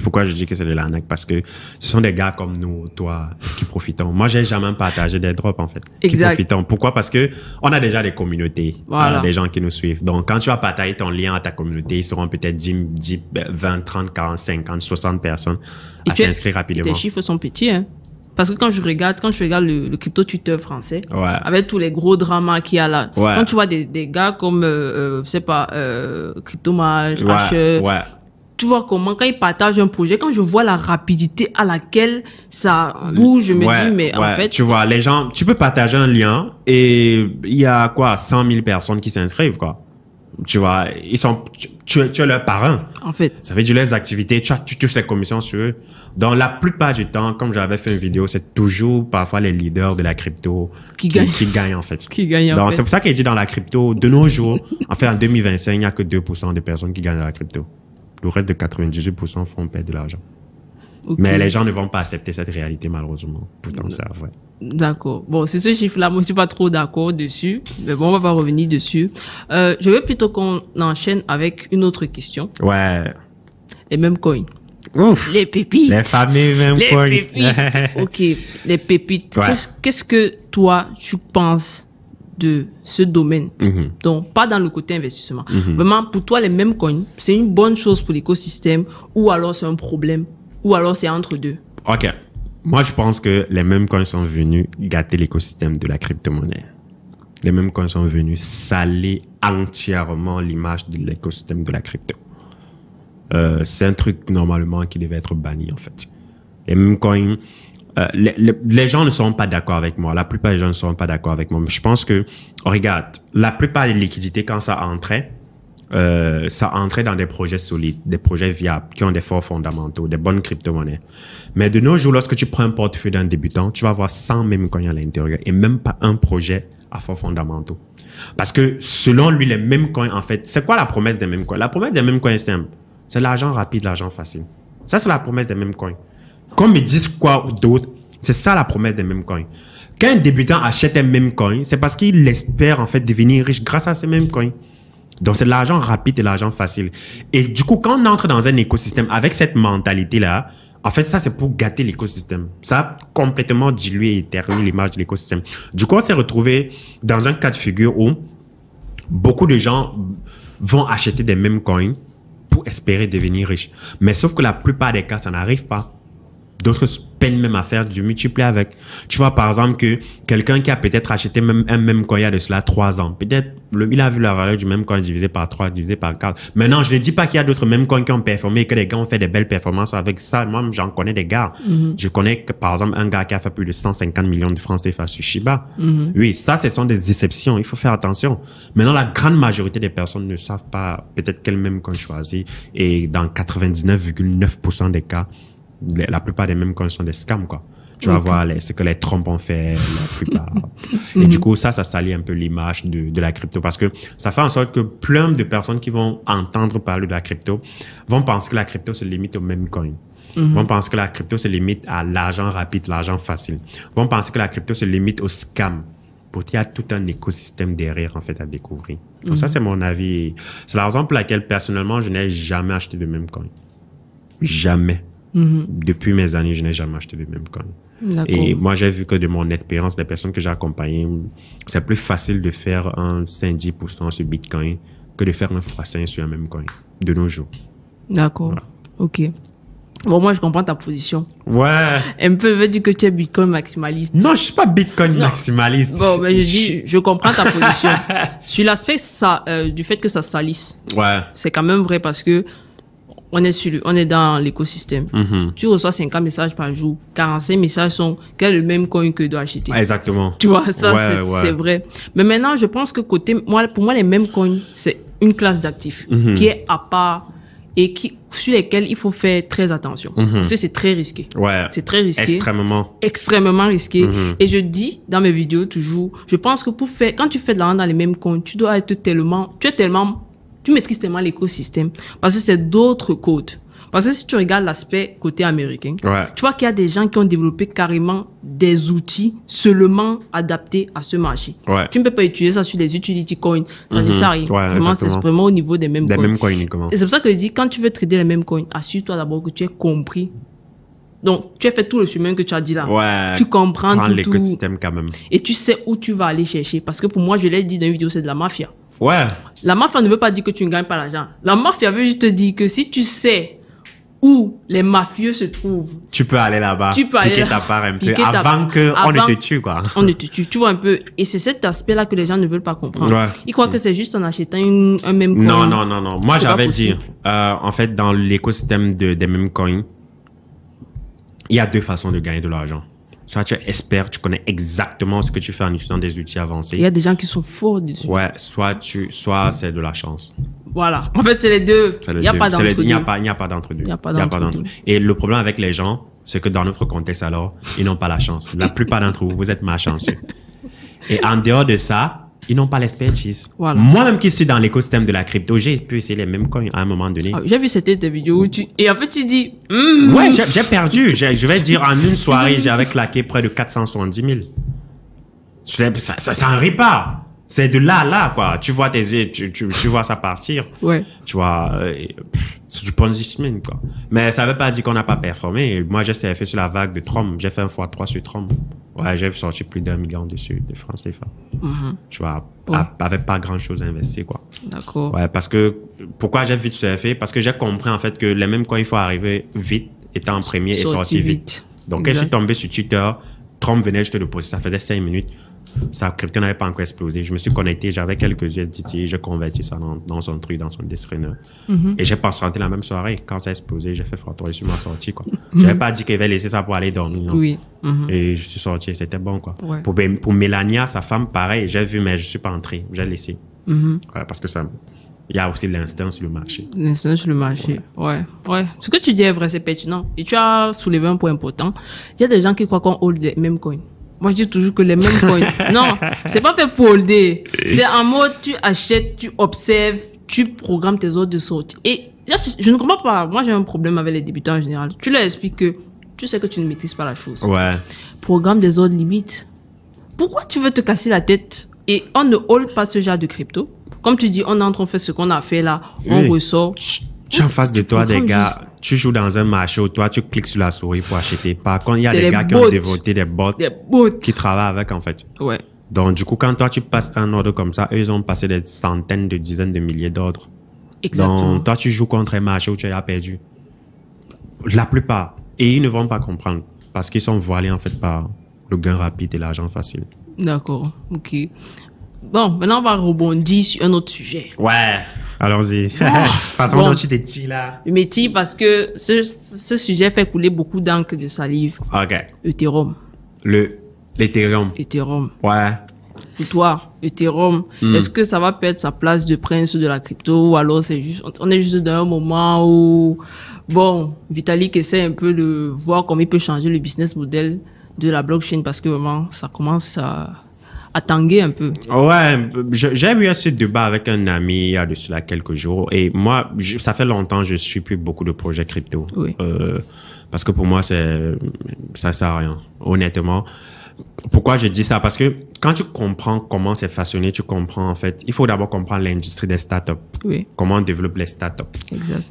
Pourquoi je dis que c'est de l'arnaque? Parce que ce sont des gars comme nous, toi, qui profitons. Moi, j'ai jamais partagé des drops, en fait. Exact. Qui profitons. Pourquoi? Parce que on a déjà des communautés. Voilà. Des gens qui nous suivent. Donc, quand tu vas partager ton lien à ta communauté, ils seront peut-être 10, 20, 30, 40, 50, 60 personnes à s'inscrire Et rapidement. tes chiffres sont petits, hein. Parce que quand je regarde le crypto Twitter français, Ouais. avec tous les gros dramas qu'il y a là, Ouais. quand tu vois des gars comme, je sais pas, Cryptomage, Ouais, H, ouais. tu vois comment, quand ils partagent un projet, quand je vois la rapidité à laquelle ça bouge, je me dis, mais en fait, Tu vois, les gens, tu peux partager un lien et il y a quoi, 100 000 personnes qui s'inscrivent, quoi. Tu vois, tu es leur parrain. en fait, Ça fait du les activités, tu touches les commissions sur eux. Donc, la plupart du temps, comme j'avais fait une vidéo, c'est toujours parfois les leaders de la crypto Qui gagnent. qui gagnent, en fait. Qui gagnent, en Donc, fait. c'est pour ça qu'il dit dans la crypto, de nos jours, en fait, en 2025, il n'y a que 2% de personnes qui gagnent dans la crypto. Le reste de 98% font perdre de l'argent. ok. Mais les gens ne vont pas accepter cette réalité, malheureusement. Pourtant, c'est vrai. D'accord. Bon, c'est ce chiffre-là, moi, je suis pas trop d'accord dessus. Mais bon, on va pas revenir dessus. Je veux plutôt qu'on enchaîne avec une autre question. Ouais. Les mêmes coins. Ouf. Les pépites. Les familles, même Les quoi. pépites. Ok, les pépites. Ouais. Qu'est-ce que toi, tu penses de ce domaine? Donc, pas dans le côté investissement. Vraiment, pour toi, les mêmes coins, c'est une bonne chose pour l'écosystème ou alors c'est un problème ou alors c'est entre deux? OK. Moi, je pense que les mêmes coins sont venus gâter l'écosystème de la crypto-monnaie. Les mêmes coins sont venus saler entièrement l'image de l'écosystème de la crypto. C'est un truc, normalement, qui devait être banni, en fait. Les mêmes coins, les gens ne sont pas d'accord avec moi. La plupart des gens ne sont pas d'accord avec moi. Mais je pense que, regarde, la plupart des liquidités, quand ça entrait dans des projets solides, des projets viables, qui ont des forts fondamentaux, des bonnes crypto-monnaies. Mais de nos jours, lorsque tu prends un portefeuille d'un débutant, tu vas avoir 100 mêmes coins à l'intérieur et même pas un projet à forts fondamentaux. Parce que, selon lui, les mêmes coins, en fait, c'est quoi la promesse des mêmes coins? La promesse des mêmes coins est simple. C'est l'argent rapide, l'argent facile. Ça, c'est la promesse des mêmes coins. Comme ils disent quoi d'autre, c'est ça la promesse des mêmes coins. Quand un débutant achète un même coin, c'est parce qu'il espère en fait devenir riche grâce à ces mêmes coins. Donc, c'est de l'argent rapide et l'argent facile. Et du coup, quand on entre dans un écosystème avec cette mentalité-là, en fait, ça, c'est pour gâter l'écosystème. Ça a complètement dilué et terni l'image de l'écosystème. Du coup, on s'est retrouvé dans un cas de figure où beaucoup de gens vont acheter des mêmes coins pour espérer devenir riches. Mais sauf que la plupart des cas, ça n'arrive pas. D'autres peine même à faire du multiplier avec. Tu vois, par exemple, que quelqu'un qui a peut-être acheté même un même coin il y a de cela 3 ans, peut-être il a vu la valeur du même coin divisé par 3, divisé par 4. Maintenant, je ne dis pas qu'il y a d'autres mêmes coins qui ont performé et que les gars ont fait des belles performances avec ça. Moi, j'en connais des gars. Je connais, par exemple, un gars qui a fait plus de 150 millions de francs CFA sur Shiba. Oui, ça, ce sont des exceptions. Il faut faire attention. Maintenant, la grande majorité des personnes ne savent pas peut-être quel même coin choisir. Et dans 99,9% des cas, la plupart des mêmes coins sont des scams, quoi. Tu vas voir ce que les Trump ont fait, la plupart. Et du coup, ça salit un peu l'image de la crypto parce que ça fait en sorte que plein de personnes qui vont entendre parler de la crypto vont penser que la crypto se limite au même coin. Vont penser que la crypto se limite à l'argent rapide, l'argent facile. Vont penser que la crypto se limite au scam. Pourtant, il y a tout un écosystème derrière, en fait, à découvrir. Donc ça, c'est mon avis. C'est la raison pour laquelle, personnellement, je n'ai jamais acheté de même coin. Jamais. Depuis mes années, je n'ai jamais acheté de même coin. Et moi, j'ai vu que de mon expérience, les personnes que j'ai accompagnées, c'est plus facile de faire un 5-10% sur Bitcoin que de faire un x5 sur un même coin de nos jours. D'accord. Voilà. OK. Bon, moi, je comprends ta position. Ouais. Un peu, veut dire que tu es Bitcoin maximaliste. Non, je suis pas Bitcoin maximaliste. Bon, mais je comprends ta position. Sur l'aspect du fait que ça salisse. Ouais. C'est quand même vrai parce que on est dans l'écosystème. Tu reçois 50 messages par jour. 45 messages sont quel est le même coin que tu dois acheter. Exactement. Tu vois, ça, c'est vrai. Mais maintenant, je pense que pour moi, les mêmes coins, c'est une classe d'actifs qui est à part et sur lesquels il faut faire très attention. Parce que c'est très risqué. Ouais. C'est très risqué. Extrêmement risqué. Et je dis dans mes vidéos toujours, je pense que quand tu fais de l'argent dans les mêmes coins, tu maîtrises tellement l'écosystème parce que c'est d'autres codes. Parce que si tu regardes l'aspect côté américain, tu vois qu'il y a des gens qui ont développé carrément des outils seulement adaptés à ce marché. Tu ne peux pas utiliser ça sur des utility coins. Ça ne sert à rien. Vraiment, c'est vraiment au niveau des mêmes coins. Mêmes coins uniquement. Et c'est pour ça que je dis, quand tu veux trader les mêmes coins, assure-toi d'abord que tu aies compris. Donc, tu as fait tout le chemin que tu as dit là. Ouais. Tu comprends tout. l'écosystème quand même. Et tu sais où tu vas aller chercher. Parce que pour moi, je l'ai dit dans une vidéo, c'est de la mafia. Ouais. La mafia ne veut pas dire que tu ne gagnes pas l'argent. La mafia veut juste te dire que si tu sais où les mafieux se trouvent, tu peux aller là-bas. Tu peux aller piquer ta part un peu avant qu'on ne te tue, quoi. On ne te tue. Tu vois un peu. Et c'est cet aspect-là que les gens ne veulent pas comprendre. Ouais. Ils croient que c'est juste en achetant un même coin. Non. Moi, j'avais dit, en fait, dans l'écosystème des mêmes coins, il y a 2 façons de gagner de l'argent. Soit tu es expert, tu connais exactement ce que tu fais en utilisant des outils avancés. Il y a des gens qui sont forts dessus. Ouais, soit c'est de la chance. Voilà. En fait, c'est les deux. Il n'y a pas d'entre-deux. Il n'y a pas d'entre-deux. Et le problème avec les gens, c'est que dans notre contexte, alors, ils n'ont pas la chance. La plupart d'entre vous, vous êtes malchanceux. Et en dehors de ça, ils n'ont pas l'expertise. Voilà. Moi-même qui suis dans l'écosystème de la crypto, j'ai pu essayer les mêmes coins à un moment donné. J'ai vu cette vidéo où et en fait tu dis... Ouais, j'ai perdu. Je vais dire, en une soirée, j'avais claqué près de 470 000. Ça en rit pas. C'est de là, quoi. Tu vois tu vois ça partir. Ouais. Tu vois, c'est du Ponzi scheme, quoi. Mais ça veut pas dire qu'on n'a pas performé. Moi, j'ai fait sur la vague de Trump. J'ai fait un x3 sur Trump. Ouais, j'ai sorti plus d'1 million dessus, de francs CFA. Tu vois, avec pas grand chose à investir, quoi. D'accord. Ouais, parce que, pourquoi j'ai vite surfé? Parce que j'ai compris, en fait, que les mêmes coins, il faut arriver vite, étant en premier et sortir vite. Donc, quand je suis tombé sur Twitter, Trump venait juste de poster, ça faisait 5 minutes. Sa crypto n'avait pas encore explosé. Je me suis connecté, j'avais quelques USDT, j'ai converti ça dans son truc, dans son Destrainer. Et j'ai pas rentré la même soirée. Quand ça a explosé, j'ai fait x3 sur ma sortie, quoi. J'avais pas dit qu'il avait laissé ça pour aller dormir. Non? Oui. Et je suis sorti, c'était bon, quoi. Ouais. Pour Mélania, sa femme, pareil, j'ai vu, mais je suis pas entré. J'ai laissé. Ouais, parce que il y a aussi l'instinct sur le marché. L'instinct sur le marché, ouais. Ce que tu dis est vrai, c'est pertinent. Et tu as soulevé un point important. Il y a des gens qui croient qu'on hold les mêmes coins. Moi, je dis toujours que les mêmes coins. Non, c'est pas fait pour holder. C'est en mode, tu achètes, tu observes, tu programmes tes ordres de sortie. Et je ne comprends pas. Moi, j'ai un problème avec les débutants en général. Tu leur expliques que tu sais que tu ne maîtrises pas la chose. Ouais. Programme des ordres limites. Pourquoi tu veux te casser la tête? Et on ne hold pas ce genre de crypto. Comme tu dis, on entre, on fait ce qu'on a fait là, on ressort. Tu es en face de toi des gars, tu joues dans un marché où toi, tu cliques sur la souris pour acheter. Par contre, il y a des gars qui ont développé des bots qui travaillent avec, en fait. Ouais. Donc, du coup, quand toi, tu passes un ordre comme ça, eux, ils ont passé des centaines, de dizaines de milliers d'ordres. Exactement. Donc, toi, tu joues contre un marché où tu as perdu. La plupart. Et ils ne vont pas comprendre. parce qu'ils sont voilés en fait par le gain rapide et l'argent facile. D'accord, ok. Bon, maintenant on va rebondir sur un autre sujet. Ouais, allons-y. Façon dont tu t'es dit là. Je m'étire parce que ce sujet fait couler beaucoup d'encre de salive. Ok. Ethereum. L'Ethereum. Ethereum. Ouais. Pour toi, Ethereum, est-ce que ça va perdre sa place de prince de la crypto ou alors c'est juste, on est juste dans un moment où, bon, Vitalik essaie un peu de voir comment il peut changer le business model de la blockchain parce que vraiment, ça commence à tanguer un peu. Ouais, j'ai eu ce débat avec un ami il y a de cela quelques jours et moi, ça fait longtemps que je suis plus beaucoup de projets crypto. Oui. Parce que pour moi, ça sert à rien, honnêtement. Pourquoi je dis ça? Parce que quand tu comprends comment c'est façonné, tu comprends en fait, il faut d'abord comprendre l'industrie des startups. Oui. Comment on développe les startups. Exact.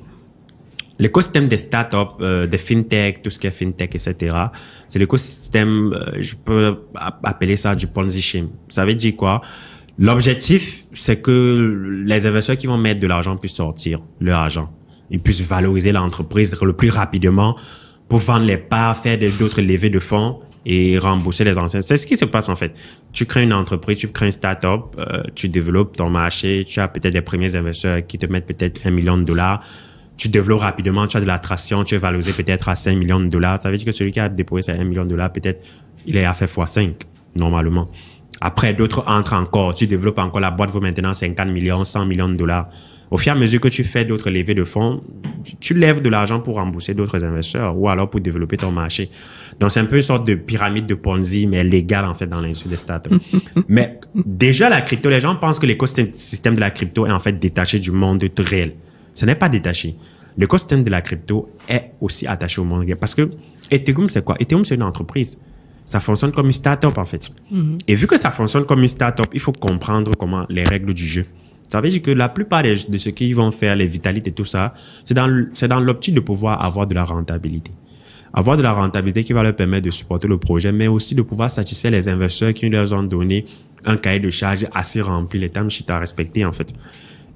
L'écosystème des startups, des fintech, tout ce qui est fintech, etc., c'est l'écosystème, je peux appeler ça du Ponzi scheme. Ça veut dire quoi? L'objectif, c'est que les investisseurs qui vont mettre de l'argent puissent sortir leur argent. Ils puissent valoriser l'entreprise le plus rapidement pour vendre les parts, faire d'autres levées de fonds et rembourser les anciens. C'est ce qui se passe en fait. Tu crées une entreprise, tu crées une start-up, tu développes ton marché, tu as peut-être des premiers investisseurs qui te mettent peut-être $1 million. Tu développes rapidement, tu as de l'attraction, tu es valorisé peut-être à $5 millions. Ça veut dire que celui qui a déposé ses $1 million, peut-être il est à faire x5 normalement. Après, d'autres entrent encore, tu développes encore, la boîte vaut maintenant 50 millions, $100 millions. Au fur et à mesure que tu fais d'autres levées de fonds, tu lèves de l'argent pour rembourser d'autres investisseurs ou alors pour développer ton marché. Donc, c'est un peu une sorte de pyramide de Ponzi, mais légale en fait dans l'industrie des startups. Mais déjà, la crypto, les gens pensent que l'écosystème de la crypto est en fait détaché du monde réel. Ce n'est pas détaché. L'écosystème de la crypto est aussi attaché au monde réel. Parce que Ethereum, c'est quoi? Ethereum, c'est une entreprise. Ça fonctionne comme une start-up, en fait. Et vu que ça fonctionne comme une start-up, il faut comprendre comment les règles du jeu. Ça veut dire que la plupart de ce qu'ils vont faire, les vitalités et tout ça, c'est dans l'optique de pouvoir avoir de la rentabilité. Avoir de la rentabilité qui va leur permettre de supporter le projet, mais aussi de pouvoir satisfaire les investisseurs qui leur ont donné un cahier de charge assez rempli, les termes sheets à respecter, en fait.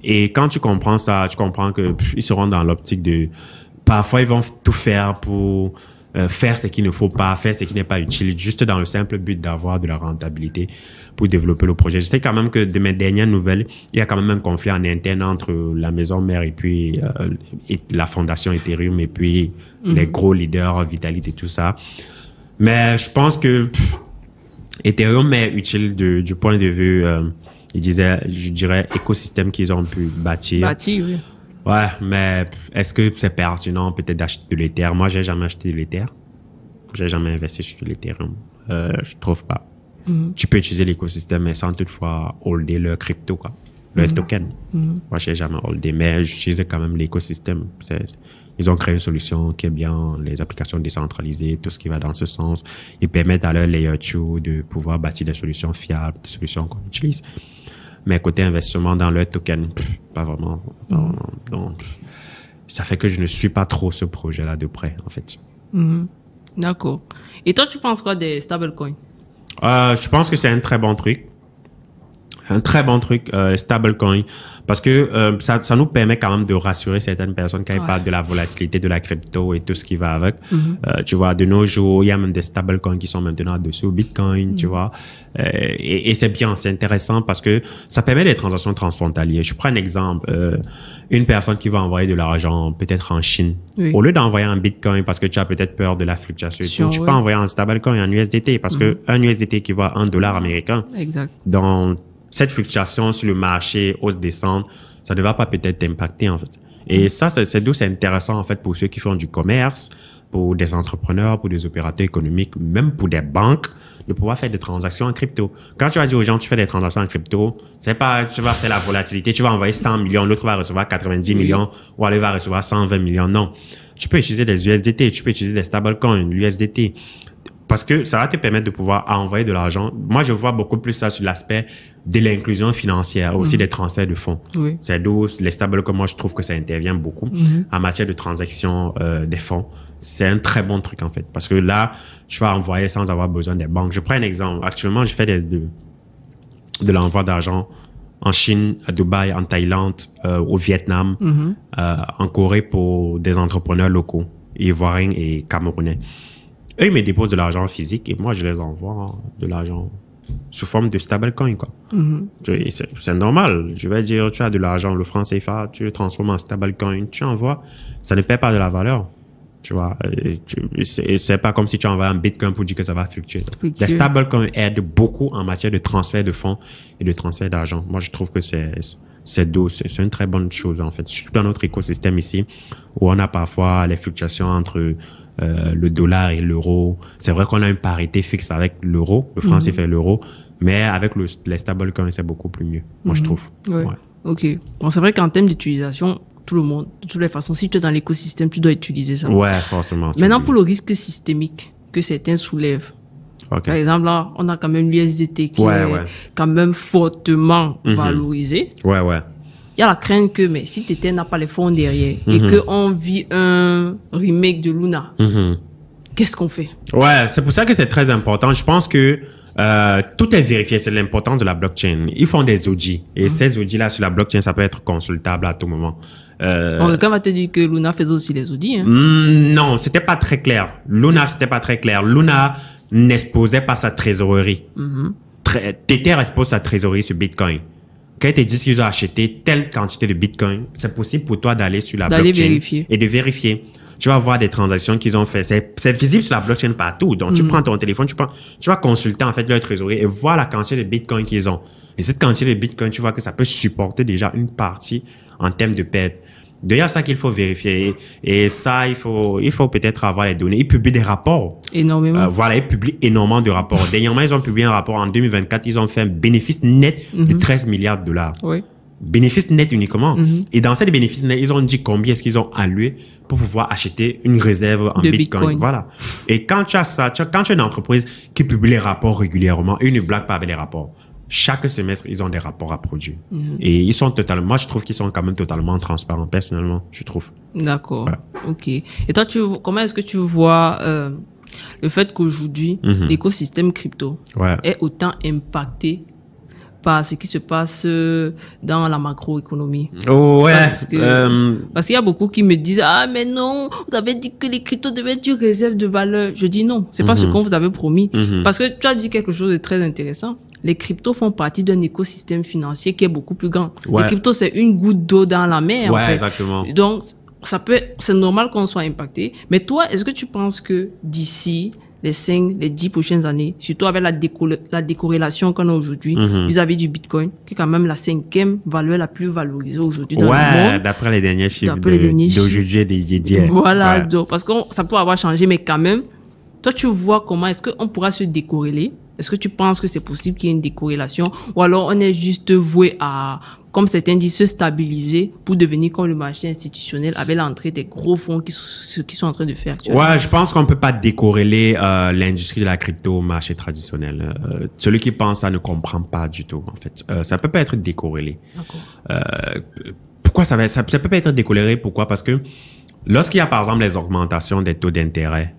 Et quand tu comprends ça, tu comprends que ils seront dans l'optique de... Parfois, ils vont tout faire pour faire ce qu'il ne faut pas, faire ce qui n'est pas utile, juste dans le simple but d'avoir de la rentabilité pour développer le projet. Je sais quand même que de mes dernières nouvelles, il y a quand même un conflit en interne entre la maison mère et puis la fondation Ethereum et puis les gros leaders, Vitalik et tout ça. Mais je pense que Ethereum est utile du point de vue... je dirais, écosystème qu'ils ont pu bâtir. Oui. Ouais, mais est-ce que c'est pertinent peut-être d'acheter de l'Ether? Moi, j'ai jamais acheté de l'Ether. J'ai jamais investi sur l'Ethereum. Je trouve pas. Tu peux utiliser l'écosystème, mais sans toutefois holder leur crypto, quoi. Leur token. Moi, j'ai jamais holdé, mais j'utilise quand même l'écosystème. Ils ont créé une solution qui est bien, les applications décentralisées, tout ce qui va dans ce sens. Ils permettent à leur layer 2 de pouvoir bâtir des solutions fiables, des solutions qu'on utilise. Mais côté investissement dans leur token, pas vraiment. Donc, ça fait que je ne suis pas trop ce projet-là de près, en fait. D'accord. Et toi, tu penses quoi des stablecoins? Je pense que c'est un très bon truc. Un très bon truc, stablecoin, parce que ça nous permet quand même de rassurer certaines personnes quand ils parlent de la volatilité de la crypto et tout ce qui va avec. Tu vois, de nos jours, il y a même des stablecoins qui sont maintenant dessus au Bitcoin, tu vois. Et c'est bien, c'est intéressant parce que ça permet des transactions transfrontalières. Je prends un exemple, une personne qui va envoyer de l'argent peut-être en Chine. Au lieu d'envoyer un Bitcoin parce que tu as peut-être peur de la fluctuation et tout, tu peux envoyer un stablecoin en USDT parce que un USDT qui va $1 américain. Exact. Donc, cette fluctuation sur le marché, hausse-descente, ça ne va pas peut-être t'impacter, en fait. Et ça, c'est d'où c'est intéressant, en fait, pour ceux qui font du commerce, pour des entrepreneurs, pour des opérateurs économiques, même pour des banques, de pouvoir faire des transactions en crypto. Quand tu vas dire aux gens, tu fais des transactions en crypto, c'est pas, tu vas faire la volatilité, tu vas envoyer 100 millions, l'autre va recevoir 90 millions, ou alors il va recevoir 120 millions. Non. Tu peux utiliser des USDT, tu peux utiliser des stablecoins, l'USDT. Parce que ça va te permettre de pouvoir envoyer de l'argent. Moi, je vois beaucoup plus ça sur l'aspect de l'inclusion financière, aussi des transferts de fonds. C'est d'où les stablecoins, moi, je trouve que ça intervient beaucoup en matière de transaction des fonds. C'est un très bon truc, en fait. Parce que là, tu vas envoyer sans avoir besoin des banques. Je prends un exemple. Actuellement, je fais de l'envoi d'argent en Chine, à Dubaï, en Thaïlande, au Vietnam, en Corée pour des entrepreneurs locaux, ivoiriens et camerounais. Eux, ils me déposent de l'argent physique et moi, je les envoie de l'argent sous forme de stablecoin, quoi. C'est normal. Je vais dire, tu as de l'argent, le franc CFA, tu le transformes en stablecoin, tu envoies, ça ne perd pas de la valeur. Tu vois, c'est pas comme si tu envoies un bitcoin pour dire que ça va fluctuer. Les stablecoins aident beaucoup en matière de transfert de fonds et de transfert d'argent. Moi, je trouve que c'est une très bonne chose, en fait. Surtout dans notre écosystème ici, où on a parfois les fluctuations entre le dollar et l'euro. C'est vrai qu'on a une parité fixe avec l'euro, le franc CFA et l'euro, mais avec les stablecoins, c'est beaucoup plus mieux, moi, je trouve. Ouais. Ok. Bon, c'est vrai qu'en termes d'utilisation, tout le monde, de toutes les façons, si tu es dans l'écosystème, tu dois utiliser ça. Ouais, forcément. Maintenant, pour le risque systémique que certains soulèvent, par exemple, là, on a quand même l'USDT qui est quand même fortement valorisé. Ouais. Il y a la crainte que, mais si Tether n'a pas les fonds derrière et qu'on vit un remake de Luna, qu'est-ce qu'on fait? Ouais, c'est pour ça que c'est très important. Je pense que tout est vérifié, c'est l'importance de la blockchain. Ils font des audits et ces audits-là sur la blockchain, ça peut être consultable à tout moment. Bon, quelqu'un va te dire que Luna faisait aussi les audits. Hein? Non, c'était pas très clair. Luna, c'était pas très clair. Luna n'exposait pas sa trésorerie. Tether expose sa trésorerie sur Bitcoin. Quand ils te disent qu'ils ont acheté telle quantité de Bitcoin, c'est possible pour toi d'aller sur la blockchain et de vérifier. Tu vas voir des transactions qu'ils ont fait. C'est visible sur la blockchain partout. Donc, tu prends ton téléphone, tu vas consulter, en fait, leur trésorerie et voir la quantité de Bitcoin qu'ils ont. Et cette quantité de Bitcoin, tu vois que ça peut supporter déjà une partie en termes de perte. D'ailleurs, ça qu'il faut vérifier. Et ça, il faut peut-être avoir les données. Ils publient des rapports. Énormément. Voilà, ils publient énormément de rapports. Dernièrement, ils ont publié un rapport en 2024. Ils ont fait un bénéfice net de 13 milliards de dollars. Oui. Bénéfice net uniquement. Et dans ces bénéfices nets, ils ont dit combien est-ce qu'ils ont alloué pour pouvoir acheter une réserve en Bitcoin. Voilà. Et quand tu as ça, quand tu as une entreprise qui publie les rapports régulièrement, et ils ne blaguent pas avec les rapports. Chaque semestre, ils ont des rapports à produire. Et ils sont moi, je trouve qu'ils sont quand même totalement transparents, personnellement, je trouve. D'accord. Voilà. Ok. Et toi, comment est-ce que tu vois le fait qu'aujourd'hui, l'écosystème crypto est autant impacté par ce qui se passe dans la macroéconomie? Parce qu'il y a beaucoup qui me disent, ah, mais non, vous avez dit que les cryptos devaient être une réserve de valeur. Je dis non, c'est pas ce qu'on vous avait promis. Parce que tu as dit quelque chose de très intéressant. Les cryptos font partie d'un écosystème financier qui est beaucoup plus grand. Les cryptos, c'est une goutte d'eau dans la mer, en fait. Exactement. Donc, c'est normal qu'on soit impacté. Mais toi, est-ce que tu penses que d'ici les 5, les 10 prochaines années, surtout avec la décorrélation qu'on a aujourd'hui vis-à-vis du Bitcoin, qui est quand même la 5e valeur la plus valorisée aujourd'hui dans le monde. D'après les derniers chiffres d'aujourd'hui d'hier. Voilà, donc, parce que ça peut avoir changé, mais quand même, toi, tu vois comment est-ce qu'on pourra se décorréler? Est-ce que tu penses que c'est possible qu'il y ait une décorrélation? Ou alors on est juste voué à, comme certains disent, se stabiliser pour devenir comme le marché institutionnel avec l'entrée des gros fonds qui sont en train de faire actuellement? Ouais, je pense qu'on peut pas décorréler l'industrie de la crypto au marché traditionnel. Celui qui pense ça ne comprend pas du tout, en fait. Ça peut pas être décorrélé. D'accord. Pourquoi ça peut pas être décorrélé? Pourquoi? Parce que lorsqu'il y a, par exemple, les augmentations des taux d'intérêt,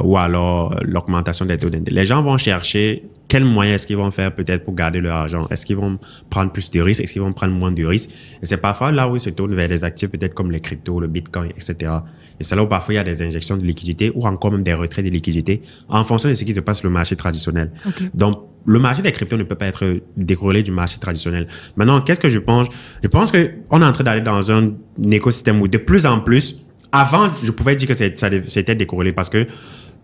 ou alors l'augmentation des taux d'intérêt, les gens vont chercher quels moyens est-ce qu'ils vont faire peut-être pour garder leur argent. Est-ce qu'ils vont prendre plus de risques? Est-ce qu'ils vont prendre moins de risques? Et c'est parfois là où ils se tournent vers des actifs peut-être comme les cryptos, le Bitcoin, etc. Et c'est là où parfois il y a des injections de liquidités ou encore même des retraits de liquidités en fonction de ce qui se passe sur le marché traditionnel. Donc, le marché des cryptos ne peut pas être décorrélé du marché traditionnel. Maintenant, qu'est-ce que je pense? Je pense qu'on est en train d'aller dans un écosystème où de plus en plus, avant, je pouvais dire que c'était décorrélé parce que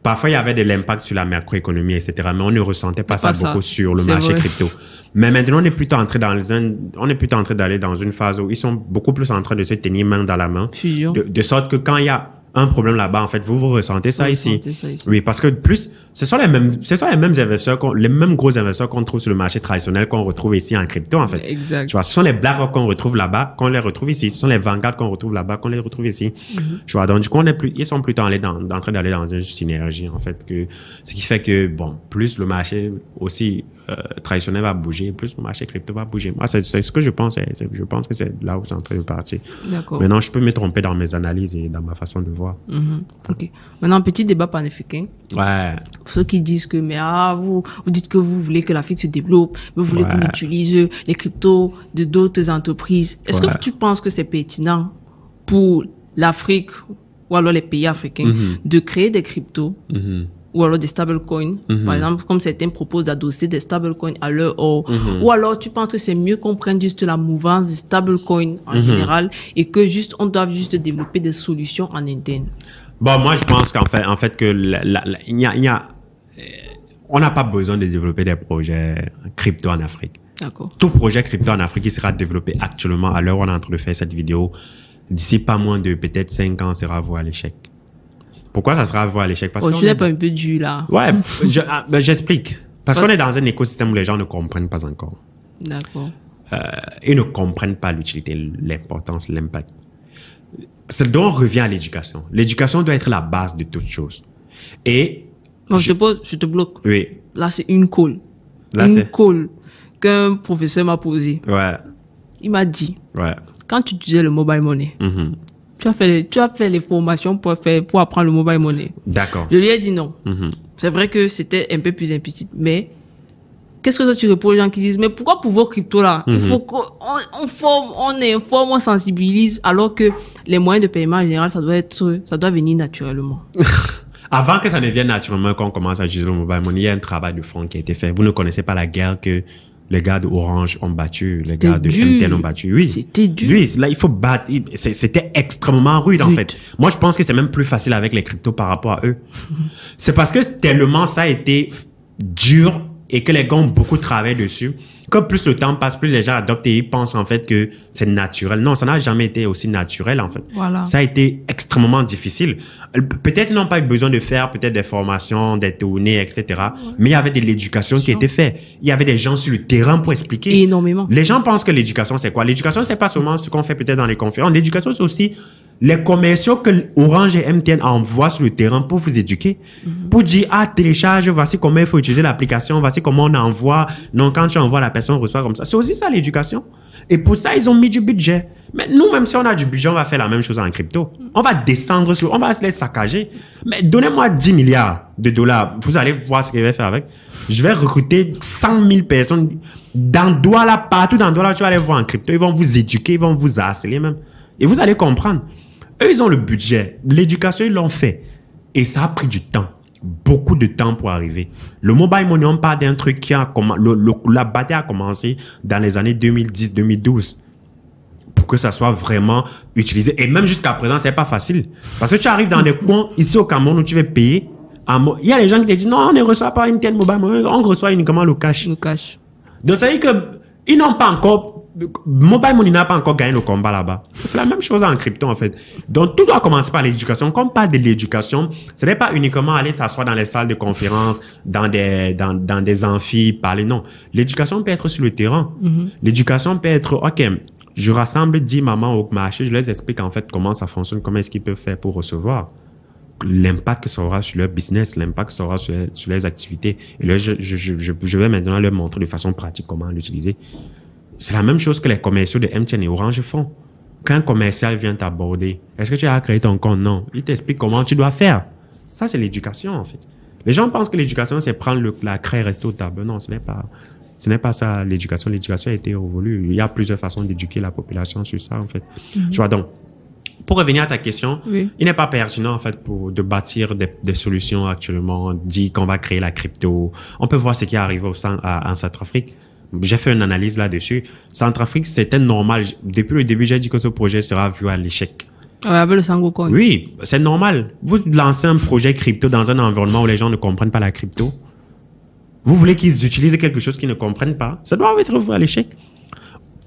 parfois, il y avait de l'impact sur la macroéconomie, etc. Mais on ne ressentait pas ça beaucoup sur le marché crypto. Mais maintenant, on est plutôt en train d'aller dans une phase où ils sont beaucoup plus en train de se tenir main dans la main. De sorte que quand il y a un problème là-bas, en fait, vous ressentez ça ici. Oui, parce que ce sont les mêmes investisseurs, les mêmes gros investisseurs qu'on trouve sur le marché traditionnel qu'on retrouve ici en crypto, en fait. Exact. Tu vois, ce sont les BlackRock qu'on retrouve là-bas, qu'on les retrouve ici. Ce sont les Vanguard qu'on retrouve là-bas, qu'on les retrouve ici. Tu vois, donc, du coup, ils sont plutôt en train d'aller dans une synergie, en fait, ce qui fait que, bon, plus le marché aussi, traditionnel va bouger, plus le marché crypto va bouger. Moi, c'est ce que je pense. Je pense que c'est là où c'est en train de partir. D'accord. Maintenant, je peux me tromper dans mes analyses et dans ma façon de voir. Ok. Maintenant, petit débat panafricain. Ouais. Ceux qui disent que, mais vous dites que vous voulez que l'Afrique se développe, vous voulez qu'on utilise les cryptos de d'autres entreprises. Est-ce que tu penses que c'est pertinent pour l'Afrique ou alors les pays africains de créer des cryptos ou alors des stablecoins. Par exemple, comme certains proposent d'adosser des stablecoins à leur or. Ou alors, tu penses que c'est mieux qu'on prenne juste la mouvance des stablecoins en général et que juste, on doit juste développer des solutions en interne? Bon, moi, je pense qu'en fait, que on n'a pas besoin de développer des projets crypto en Afrique. D'accord. Tout projet crypto en Afrique qui sera développé actuellement, à l'heure où on est en train de faire cette vidéo, d'ici pas moins de peut-être 5 ans, sera voué à l'échec. Pourquoi ça sera voué à l'échec? Parce que tu n'es pas un peu dur là. Ouais, j'explique. Parce qu'on est dans un écosystème où les gens ne comprennent pas encore. D'accord. Ils ne comprennent pas l'utilité, l'importance, l'impact. Ce dont on revient à l'éducation. L'éducation doit être la base de toute chose. Et bon, je te bloque. oui. Là, c'est une colle. Là, une colle qu'un professeur m'a posée. Ouais. Il m'a dit, Ouais. quand tu utilisais le mobile money, tu as fait les formations pour apprendre le mobile money. D'accord. Je lui ai dit non. C'est vrai que c'était un peu plus implicite, mais qu'est-ce que ça tu réponds aux gens qui disent, mais pourquoi pour vos cryptos là, il faut qu'on forme, on informe, on sensibilise, alors que les moyens de paiement en général, ça doit venir naturellement. Avant que ça ne vienne naturellement, quand on commence à utiliser le mobile money, il y a un travail de fond qui a été fait. Vous ne connaissez pas la guerre que les gars de Orange ont battu, les gars de MTN ont battu. Oui. C'était dur. Oui, là, il faut battre. C'était extrêmement rude, en fait. Moi, je pense que c'est même plus facile avec les cryptos par rapport à eux. C'est parce que tellement ça a été dur et que les gars ont beaucoup travaillé dessus, que plus le temps passe, plus les gens adoptent et ils pensent en fait que c'est naturel. Non, ça n'a jamais été aussi naturel en fait. Voilà. Ça a été extrêmement difficile. Peut-être ils n'ont pas eu besoin de faire peut-être des formations, des tournées, etc. Mais il y avait de l'éducation qui était faite. Il y avait des gens sur le terrain pour expliquer. Énormément. Les gens pensent que l'éducation c'est quoi? L'éducation c'est pas seulement ce qu'on fait peut-être dans les conférences. L'éducation c'est aussi les commerciaux que Orange et MTN envoient sur le terrain pour vous éduquer. Pour dire, télécharge, voici comment il faut utiliser l'application, voici comment on envoie. Non, quand tu envoies, la personne reçoit comme ça. C'est aussi ça, l'éducation. Et pour ça, ils ont mis du budget. Mais nous, même si on a du budget, on va faire la même chose en crypto. On va descendre on va se les saccager. Mais donnez-moi 10 milliards de dollars. Vous allez voir ce que je vais faire avec. Je vais recruter 100 000 personnes dans Douala, partout dans Douala, tu vas aller voir en crypto. Ils vont vous éduquer, ils vont vous harceler même. Et vous allez comprendre. Eux, ils ont le budget. L'éducation, ils l'ont fait. Et ça a pris du temps. Beaucoup de temps pour arriver. Le mobile money, on parle d'un truc qui a commencé, la bataille a commencé dans les années 2010-2012 pour que ça soit vraiment utilisé. Et même jusqu'à présent, c'est pas facile. Parce que tu arrives dans des coins, ici au Cameroun, où tu veux payer. Il y a des gens qui te disent, non, on ne reçoit pas une telle mobile money, on reçoit uniquement le cash. Le cash. Donc, ça veut dire qu'ils n'ont pas encore, mobile money n'a pas encore gagné le combat là-bas. C'est la même chose en crypto, en fait. Donc, tout doit commencer par l'éducation. Quand on parle de l'éducation, ce n'est pas uniquement aller s'asseoir dans les salles de conférences, dans des amphis, parler. Non. L'éducation peut être sur le terrain. L'éducation peut être, OK, je rassemble 10 mamans au marché, je les explique en fait comment ça fonctionne, comment est-ce qu'ils peuvent faire pour recevoir. L'impact que ça aura sur leur business, l'impact que ça aura sur leurs activités. Et là, je vais maintenant leur montrer de façon pratique comment l'utiliser. C'est la même chose que les commerciaux de MTN et Orange font. Quand un commercial vient t'aborder, est-ce que tu as créé ton compte? Non. Il t'explique comment tu dois faire. Ça, c'est l'éducation, en fait. Les gens pensent que l'éducation, c'est prendre la craie et rester au tableau. Non, ce n'est pas ça, l'éducation. L'éducation a été révolue. Il y a plusieurs façons d'éduquer la population sur ça, en fait. Tu vois, donc, pour revenir à ta question, oui. Il n'est pas pertinent, en fait, de bâtir des solutions actuellement, dit qu'on va créer la crypto. On peut voir ce qui est arrivé en Centrafrique. J'ai fait une analyse là-dessus. Centrafrique, c'était normal. Depuis le début, j'ai dit que ce projet sera vu à l'échec. Avec le Sango Coin. Oui, c'est normal. Vous lancez un projet crypto dans un environnement où les gens ne comprennent pas la crypto. Vous voulez qu'ils utilisent quelque chose qu'ils ne comprennent pas. Ça doit être vu à l'échec.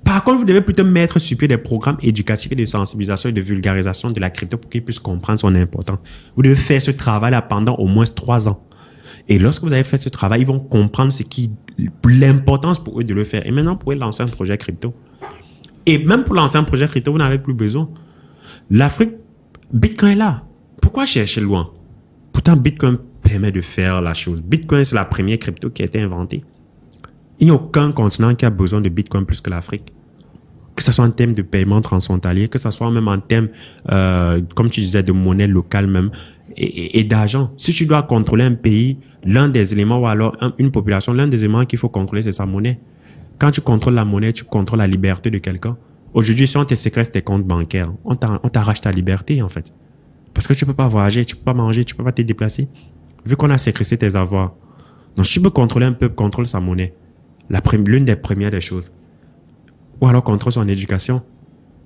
Par contre, vous devez plutôt mettre sur pied des programmes éducatifs et de sensibilisation et de vulgarisation de la crypto pour qu'ils puissent comprendre son importance. Vous devez faire ce travail-là pendant au moins 3 ans. Et lorsque vous avez fait ce travail, ils vont comprendre l'importance pour eux de le faire. Et maintenant, vous pouvez lancer un projet crypto. Et même pour lancer un projet crypto, vous n'avez plus besoin. L'Afrique, Bitcoin est là. Pourquoi chercher loin? Pourtant, Bitcoin permet de faire la chose. Bitcoin, c'est la première crypto qui a été inventée. Il n'y a aucun continent qui a besoin de Bitcoin plus que l'Afrique. Que ce soit en termes de paiement transfrontalier, que ce soit même en termes, comme tu disais, de monnaie locale même, et d'argent. Si tu dois contrôler un pays, l'un des éléments, ou alors une population, l'un des éléments qu'il faut contrôler, c'est sa monnaie. Quand tu contrôles la monnaie, tu contrôles la liberté de quelqu'un. Aujourd'hui, si on te séquestre tes comptes bancaires, on t'arrache ta liberté, en fait. Parce que tu peux pas voyager, tu peux pas manger, tu peux pas te déplacer. vu qu'on a séquestré tes avoirs. Donc, si tu peux contrôler un peuple, contrôle sa monnaie. L'une des premières des choses. Ou alors contrôle son éducation.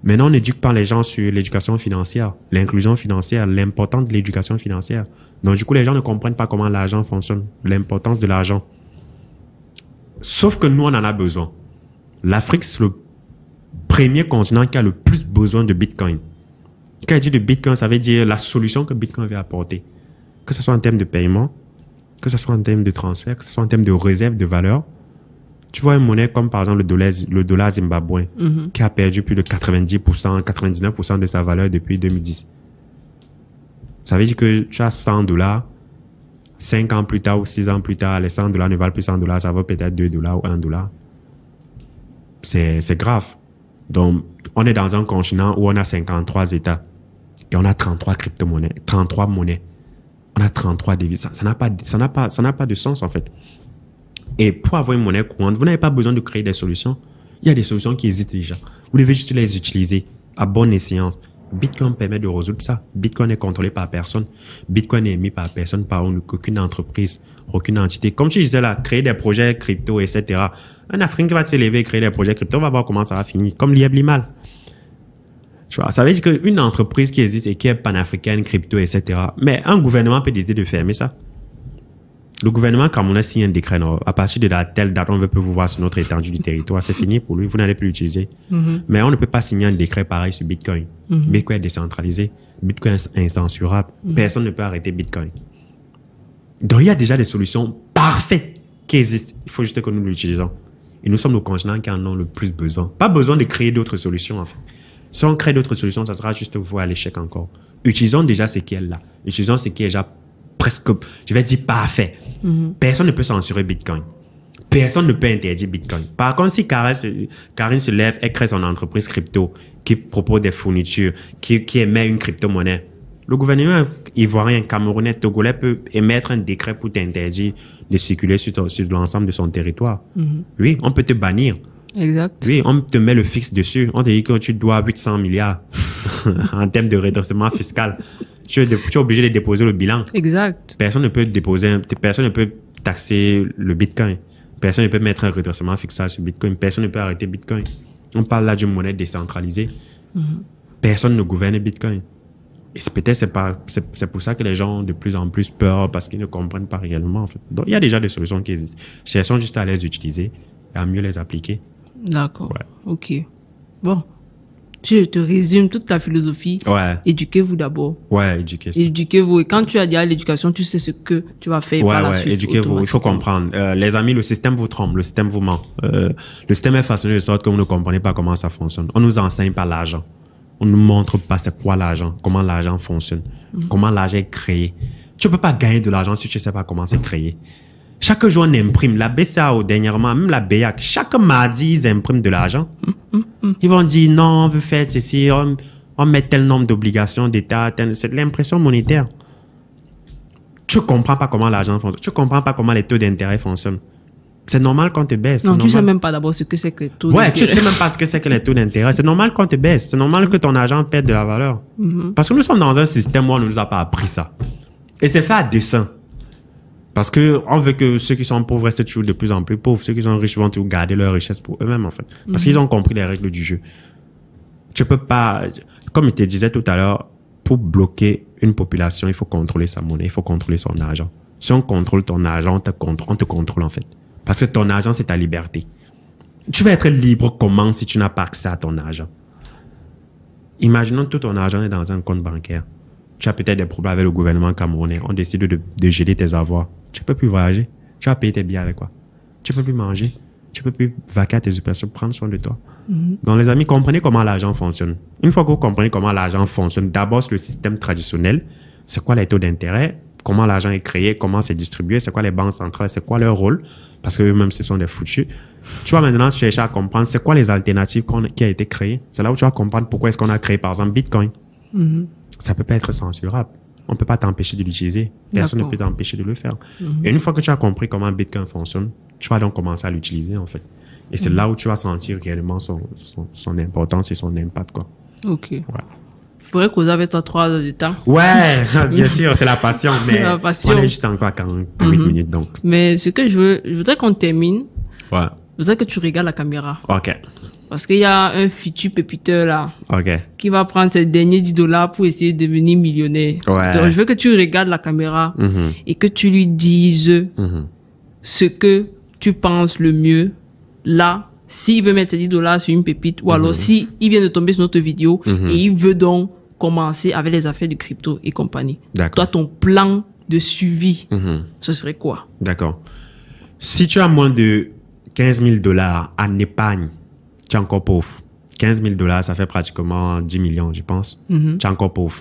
Maintenant, on n'éduque pas les gens sur l'éducation financière, l'inclusion financière, l'importance de l'éducation financière. Donc, du coup, les gens ne comprennent pas comment l'argent fonctionne, l'importance de l'argent. Sauf que nous, on en a besoin. L'Afrique, c'est le premier continent qui a le plus besoin de Bitcoin. Quand il dit de Bitcoin, ça veut dire la solution que Bitcoin va apporter. Que ce soit en termes de paiement, que ce soit en termes de transfert, que ce soit en termes de réserve de valeur. Tu vois une monnaie comme par exemple le dollar zimbabwéen qui a perdu plus de 90%, 99% de sa valeur depuis 2010. Ça veut dire que tu as 100 $, 5 ans plus tard ou 6 ans plus tard, les 100 $ ne valent plus 100 $, ça vaut peut-être 2 $ ou 1 $. C'est grave. Donc, on est dans un continent où on a 53 États et on a 33 crypto-monnaies, 33 monnaies. On a 33 devises. Ça n'a pas de sens, en fait. Et pour avoir une monnaie courante, vous n'avez pas besoin de créer des solutions. Il y a des solutions qui existent déjà. Vous devez juste les utiliser à bonne escient. Bitcoin permet de résoudre ça. Bitcoin est contrôlé par personne. Bitcoin est émis par personne, par aucune entreprise, aucune entité. Comme tu disais là, créer des projets crypto, etc. Un Africain qui va se lever et créer des projets crypto, on va voir comment ça va finir. Comme l'Iblimal. Tu vois, ça veut dire qu'une entreprise qui existe et qui est panafricaine, crypto, etc. Mais un gouvernement peut décider de fermer ça. Le gouvernement camerounais signe un décret, non, à partir de telle date, on ne veut plus vous voir sur notre étendue du territoire. C'est fini pour lui, vous n'allez plus l'utiliser. Mais on ne peut pas signer un décret pareil sur Bitcoin. Bitcoin est décentralisé. Bitcoin est incensurable. Personne ne peut arrêter Bitcoin. Donc, il y a déjà des solutions parfaites qui existent. Il faut juste que nous l'utilisons. Et nous sommes le continent qui en ont le plus besoin. Pas besoin de créer d'autres solutions, en fait. Si on crée d'autres solutions, ça sera juste vous à l'échec encore. Utilisons déjà ce qui est là. Utilisons ce qui est déjà presque, je vais dire parfait. Personne ne peut censurer Bitcoin. Personne ne peut interdire Bitcoin. Par contre, si Karine se lève et crée son entreprise crypto, qui propose des fournitures, qui émet une crypto-monnaie, le gouvernement ivoirien, camerounais, togolais peut émettre un décret pour t'interdire de circuler sur l'ensemble de son territoire. Oui, on peut te bannir. Exact. Oui, on te met le fixe dessus. On te dit que tu dois 800 milliards en termes de redressement fiscal. Tu es obligé de déposer le bilan. Exact. Personne ne peut taxer le Bitcoin. Personne ne peut mettre un redressement fiscal sur Bitcoin. Personne ne peut arrêter Bitcoin. On parle là d'une monnaie décentralisée. Personne ne gouverne Bitcoin. Et c'est pour ça que les gens ont de plus en plus peur parce qu'ils ne comprennent pas réellement, en fait. Donc, il y a déjà des solutions qui existent. Cherchons juste à les utiliser et à mieux les appliquer. D'accord. Ouais. Ok. Bon. Je te résume toute ta philosophie. Ouais. Éduquez-vous d'abord. Ouais, éduquez-vous. Éduquez-vous. Et quand tu as déjà l'éducation, tu sais ce que tu vas faire par la suite. Éduquez-vous. Il faut comprendre. Les amis, le système vous trompe. Le système vous ment. Le système est façonné de sorte que vous ne comprenez pas comment ça fonctionne. On nous enseigne pas l'argent. On ne nous montre pas c'est quoi l'argent, comment l'argent fonctionne, comment l'argent est créé. Tu peux pas gagner de l'argent si tu sais pas comment c'est créé. Chaque jour, on imprime. La BCAO, dernièrement, même la BEAC, chaque mardi, ils impriment de l'argent. Ils vont dire, non, on veut faire ceci, on met tel nombre d'obligations d'État, c'est de l'impression monétaire. Tu comprends pas comment l'argent fonctionne. Tu comprends pas comment les taux d'intérêt fonctionnent. C'est normal qu'on te baisse. Non, tu sais même pas d'abord ce que c'est que les taux d'intérêt. Ouais, d'intérêt. tu sais même pas ce que c'est que les taux d'intérêt. C'est normal qu'on te baisse. C'est normal que ton argent perde de la valeur. Parce que nous sommes dans un système où on ne nous a pas appris ça. Et c'est fait à dessein. Parce que on veut que ceux qui sont pauvres restent toujours de plus en plus pauvres. Ceux qui sont riches vont toujours garder leur richesse pour eux-mêmes, en fait. Parce qu'ils ont compris les règles du jeu. Tu peux pas, comme je te disais tout à l'heure, pour bloquer une population, il faut contrôler sa monnaie, il faut contrôler son argent. Si on contrôle ton argent, on te contrôle, en fait. Parce que ton argent, c'est ta liberté. Tu vas être libre comment si tu n'as pas accès à ton argent? Imaginons que tout ton argent est dans un compte bancaire. Tu as peut-être des problèmes avec le gouvernement camerounais. On décide de geler tes avoirs. Tu ne peux plus voyager. Tu vas payer tes billets avec quoi? Tu ne peux plus manger. Tu ne peux plus vaquer à tes opérations, prendre soin de toi. Donc, les amis, comprenez comment l'argent fonctionne. Une fois que vous comprenez comment l'argent fonctionne, d'abord, c'est le système traditionnel. C'est quoi les taux d'intérêt? Comment l'argent est créé? Comment c'est distribué? C'est quoi les banques centrales? C'est quoi leur rôle? Parce qu'eux-mêmes, ce sont des foutus. Tu vas maintenant chercher à comprendre c'est quoi les alternatives qui a été créées. C'est là où tu vas comprendre pourquoi est-ce qu'on a créé, par exemple, Bitcoin. Ça peut pas être censurable. On peut pas t'empêcher de l'utiliser. Personne ne peut t'empêcher de le faire. Et une fois que tu as compris comment Bitcoin fonctionne, tu vas donc commencer à l'utiliser, en fait. Et c'est là où tu vas sentir réellement son importance et son impact, quoi. Ok. Ouais. Je pourrais causer avec toi 3 heures de temps. Ouais, bien sûr, c'est la passion, mais La passion. on est juste encore à 48 minutes, donc. Mais ce que je voudrais qu'on termine. Ouais. Je voudrais que tu regardes la caméra. OK. Parce qu'il y a un futur pépiteur là. OK. Qui va prendre ses derniers $10 pour essayer de devenir millionnaire. Ouais. Donc, je veux que tu regardes la caméra et que tu lui dises ce que tu penses le mieux. Là, s'il veut mettre $10 sur une pépite ou alors si il vient de tomber sur notre vidéo et il veut donc commencer avec les affaires de crypto et compagnie. D'accord. Toi, ton plan de suivi, ce serait quoi? D'accord. Si tu as moins de $15,000 en épargne, tu es encore pauvre. $15,000, ça fait pratiquement 10 millions, je pense. Tu es encore pauvre.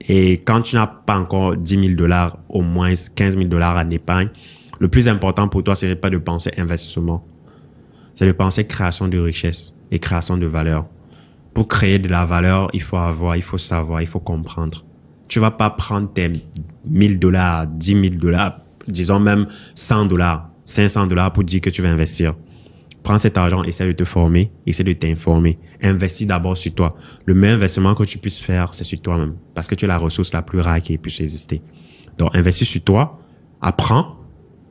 Et quand tu n'as pas encore $10,000, au moins $15,000 en épargne, le plus important pour toi, ce n'est pas de penser investissement. C'est de penser création de richesse et création de valeur. Pour créer de la valeur, il faut savoir, il faut comprendre. Tu vas pas prendre tes $1,000, $10,000, disons même $100, $500 pour dire que tu vas investir. Prends cet argent, essaie de te former, essaie de t'informer. Investis d'abord sur toi. Le meilleur investissement que tu puisses faire, c'est sur toi-même. Parce que tu es la ressource la plus rare qui puisse exister. Donc, investis sur toi, apprends.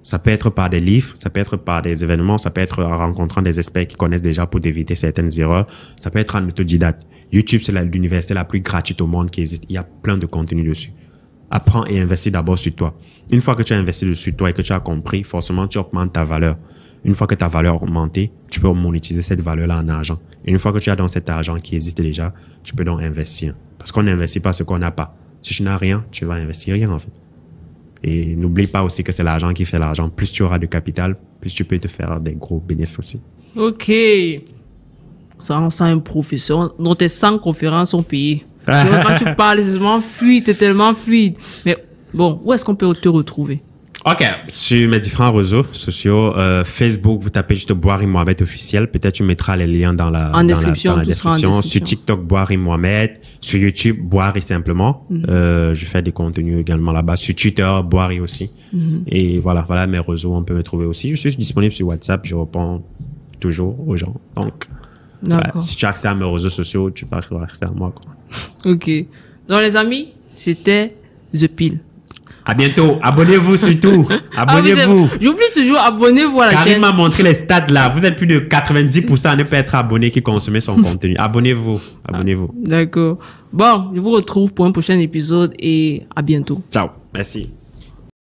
Ça peut être par des livres, ça peut être par des événements, ça peut être en rencontrant des experts qui connaissent déjà pour éviter certaines erreurs. Ça peut être en autodidacte. YouTube, c'est l'université la plus gratuite au monde qui existe. Il y a plein de contenu dessus. Apprends et investis d'abord sur toi. Une fois que tu as investi sur toi et que tu as compris, forcément, tu augmentes ta valeur. Une fois que ta valeur a augmenté, tu peux monétiser cette valeur-là en argent. Et une fois que tu as donc cet argent qui existe déjà, tu peux donc investir. Parce qu'on n'investit pas ce qu'on n'a pas. Si tu n'as rien, tu vas investir rien en fait. Et n'oublie pas aussi que c'est l'argent qui fait l'argent. Plus tu auras de capital, plus tu peux te faire des gros bénéfices aussi. Ok. Ça, on sent un professeur. dont tes 100 conférences sont payées. Quand tu parles, c'est tellement fluide, c'est tellement fluide. Mais bon, où est-ce qu'on peut te retrouver? OK. Sur mes différents réseaux sociaux, Facebook, vous tapez juste Boiry Mohamed officiel. Peut-être tu mettras les liens dans la description. Sur TikTok, Boiry Mohamed. Sur YouTube, Boiry simplement. Je fais des contenus également là-bas. Sur Twitter, Boiry aussi. Et voilà mes réseaux. On peut me trouver aussi. Je suis disponible sur WhatsApp. Je réponds toujours aux gens. Donc, voilà. Si tu as accès à mes réseaux sociaux, tu peux avoir accès à moi, quoi. OK. Donc, les amis, c'était The Pill. À bientôt. Abonnez-vous surtout. Abonnez-vous. J'oublie toujours, abonnez-vous à la chaîne. Karim m'a montré les stats là. Vous êtes plus de 90% à ne pas être abonné qui consomment son contenu. Abonnez-vous. Abonnez-vous. D'accord. Bon, je vous retrouve pour un prochain épisode et à bientôt. Ciao. Merci.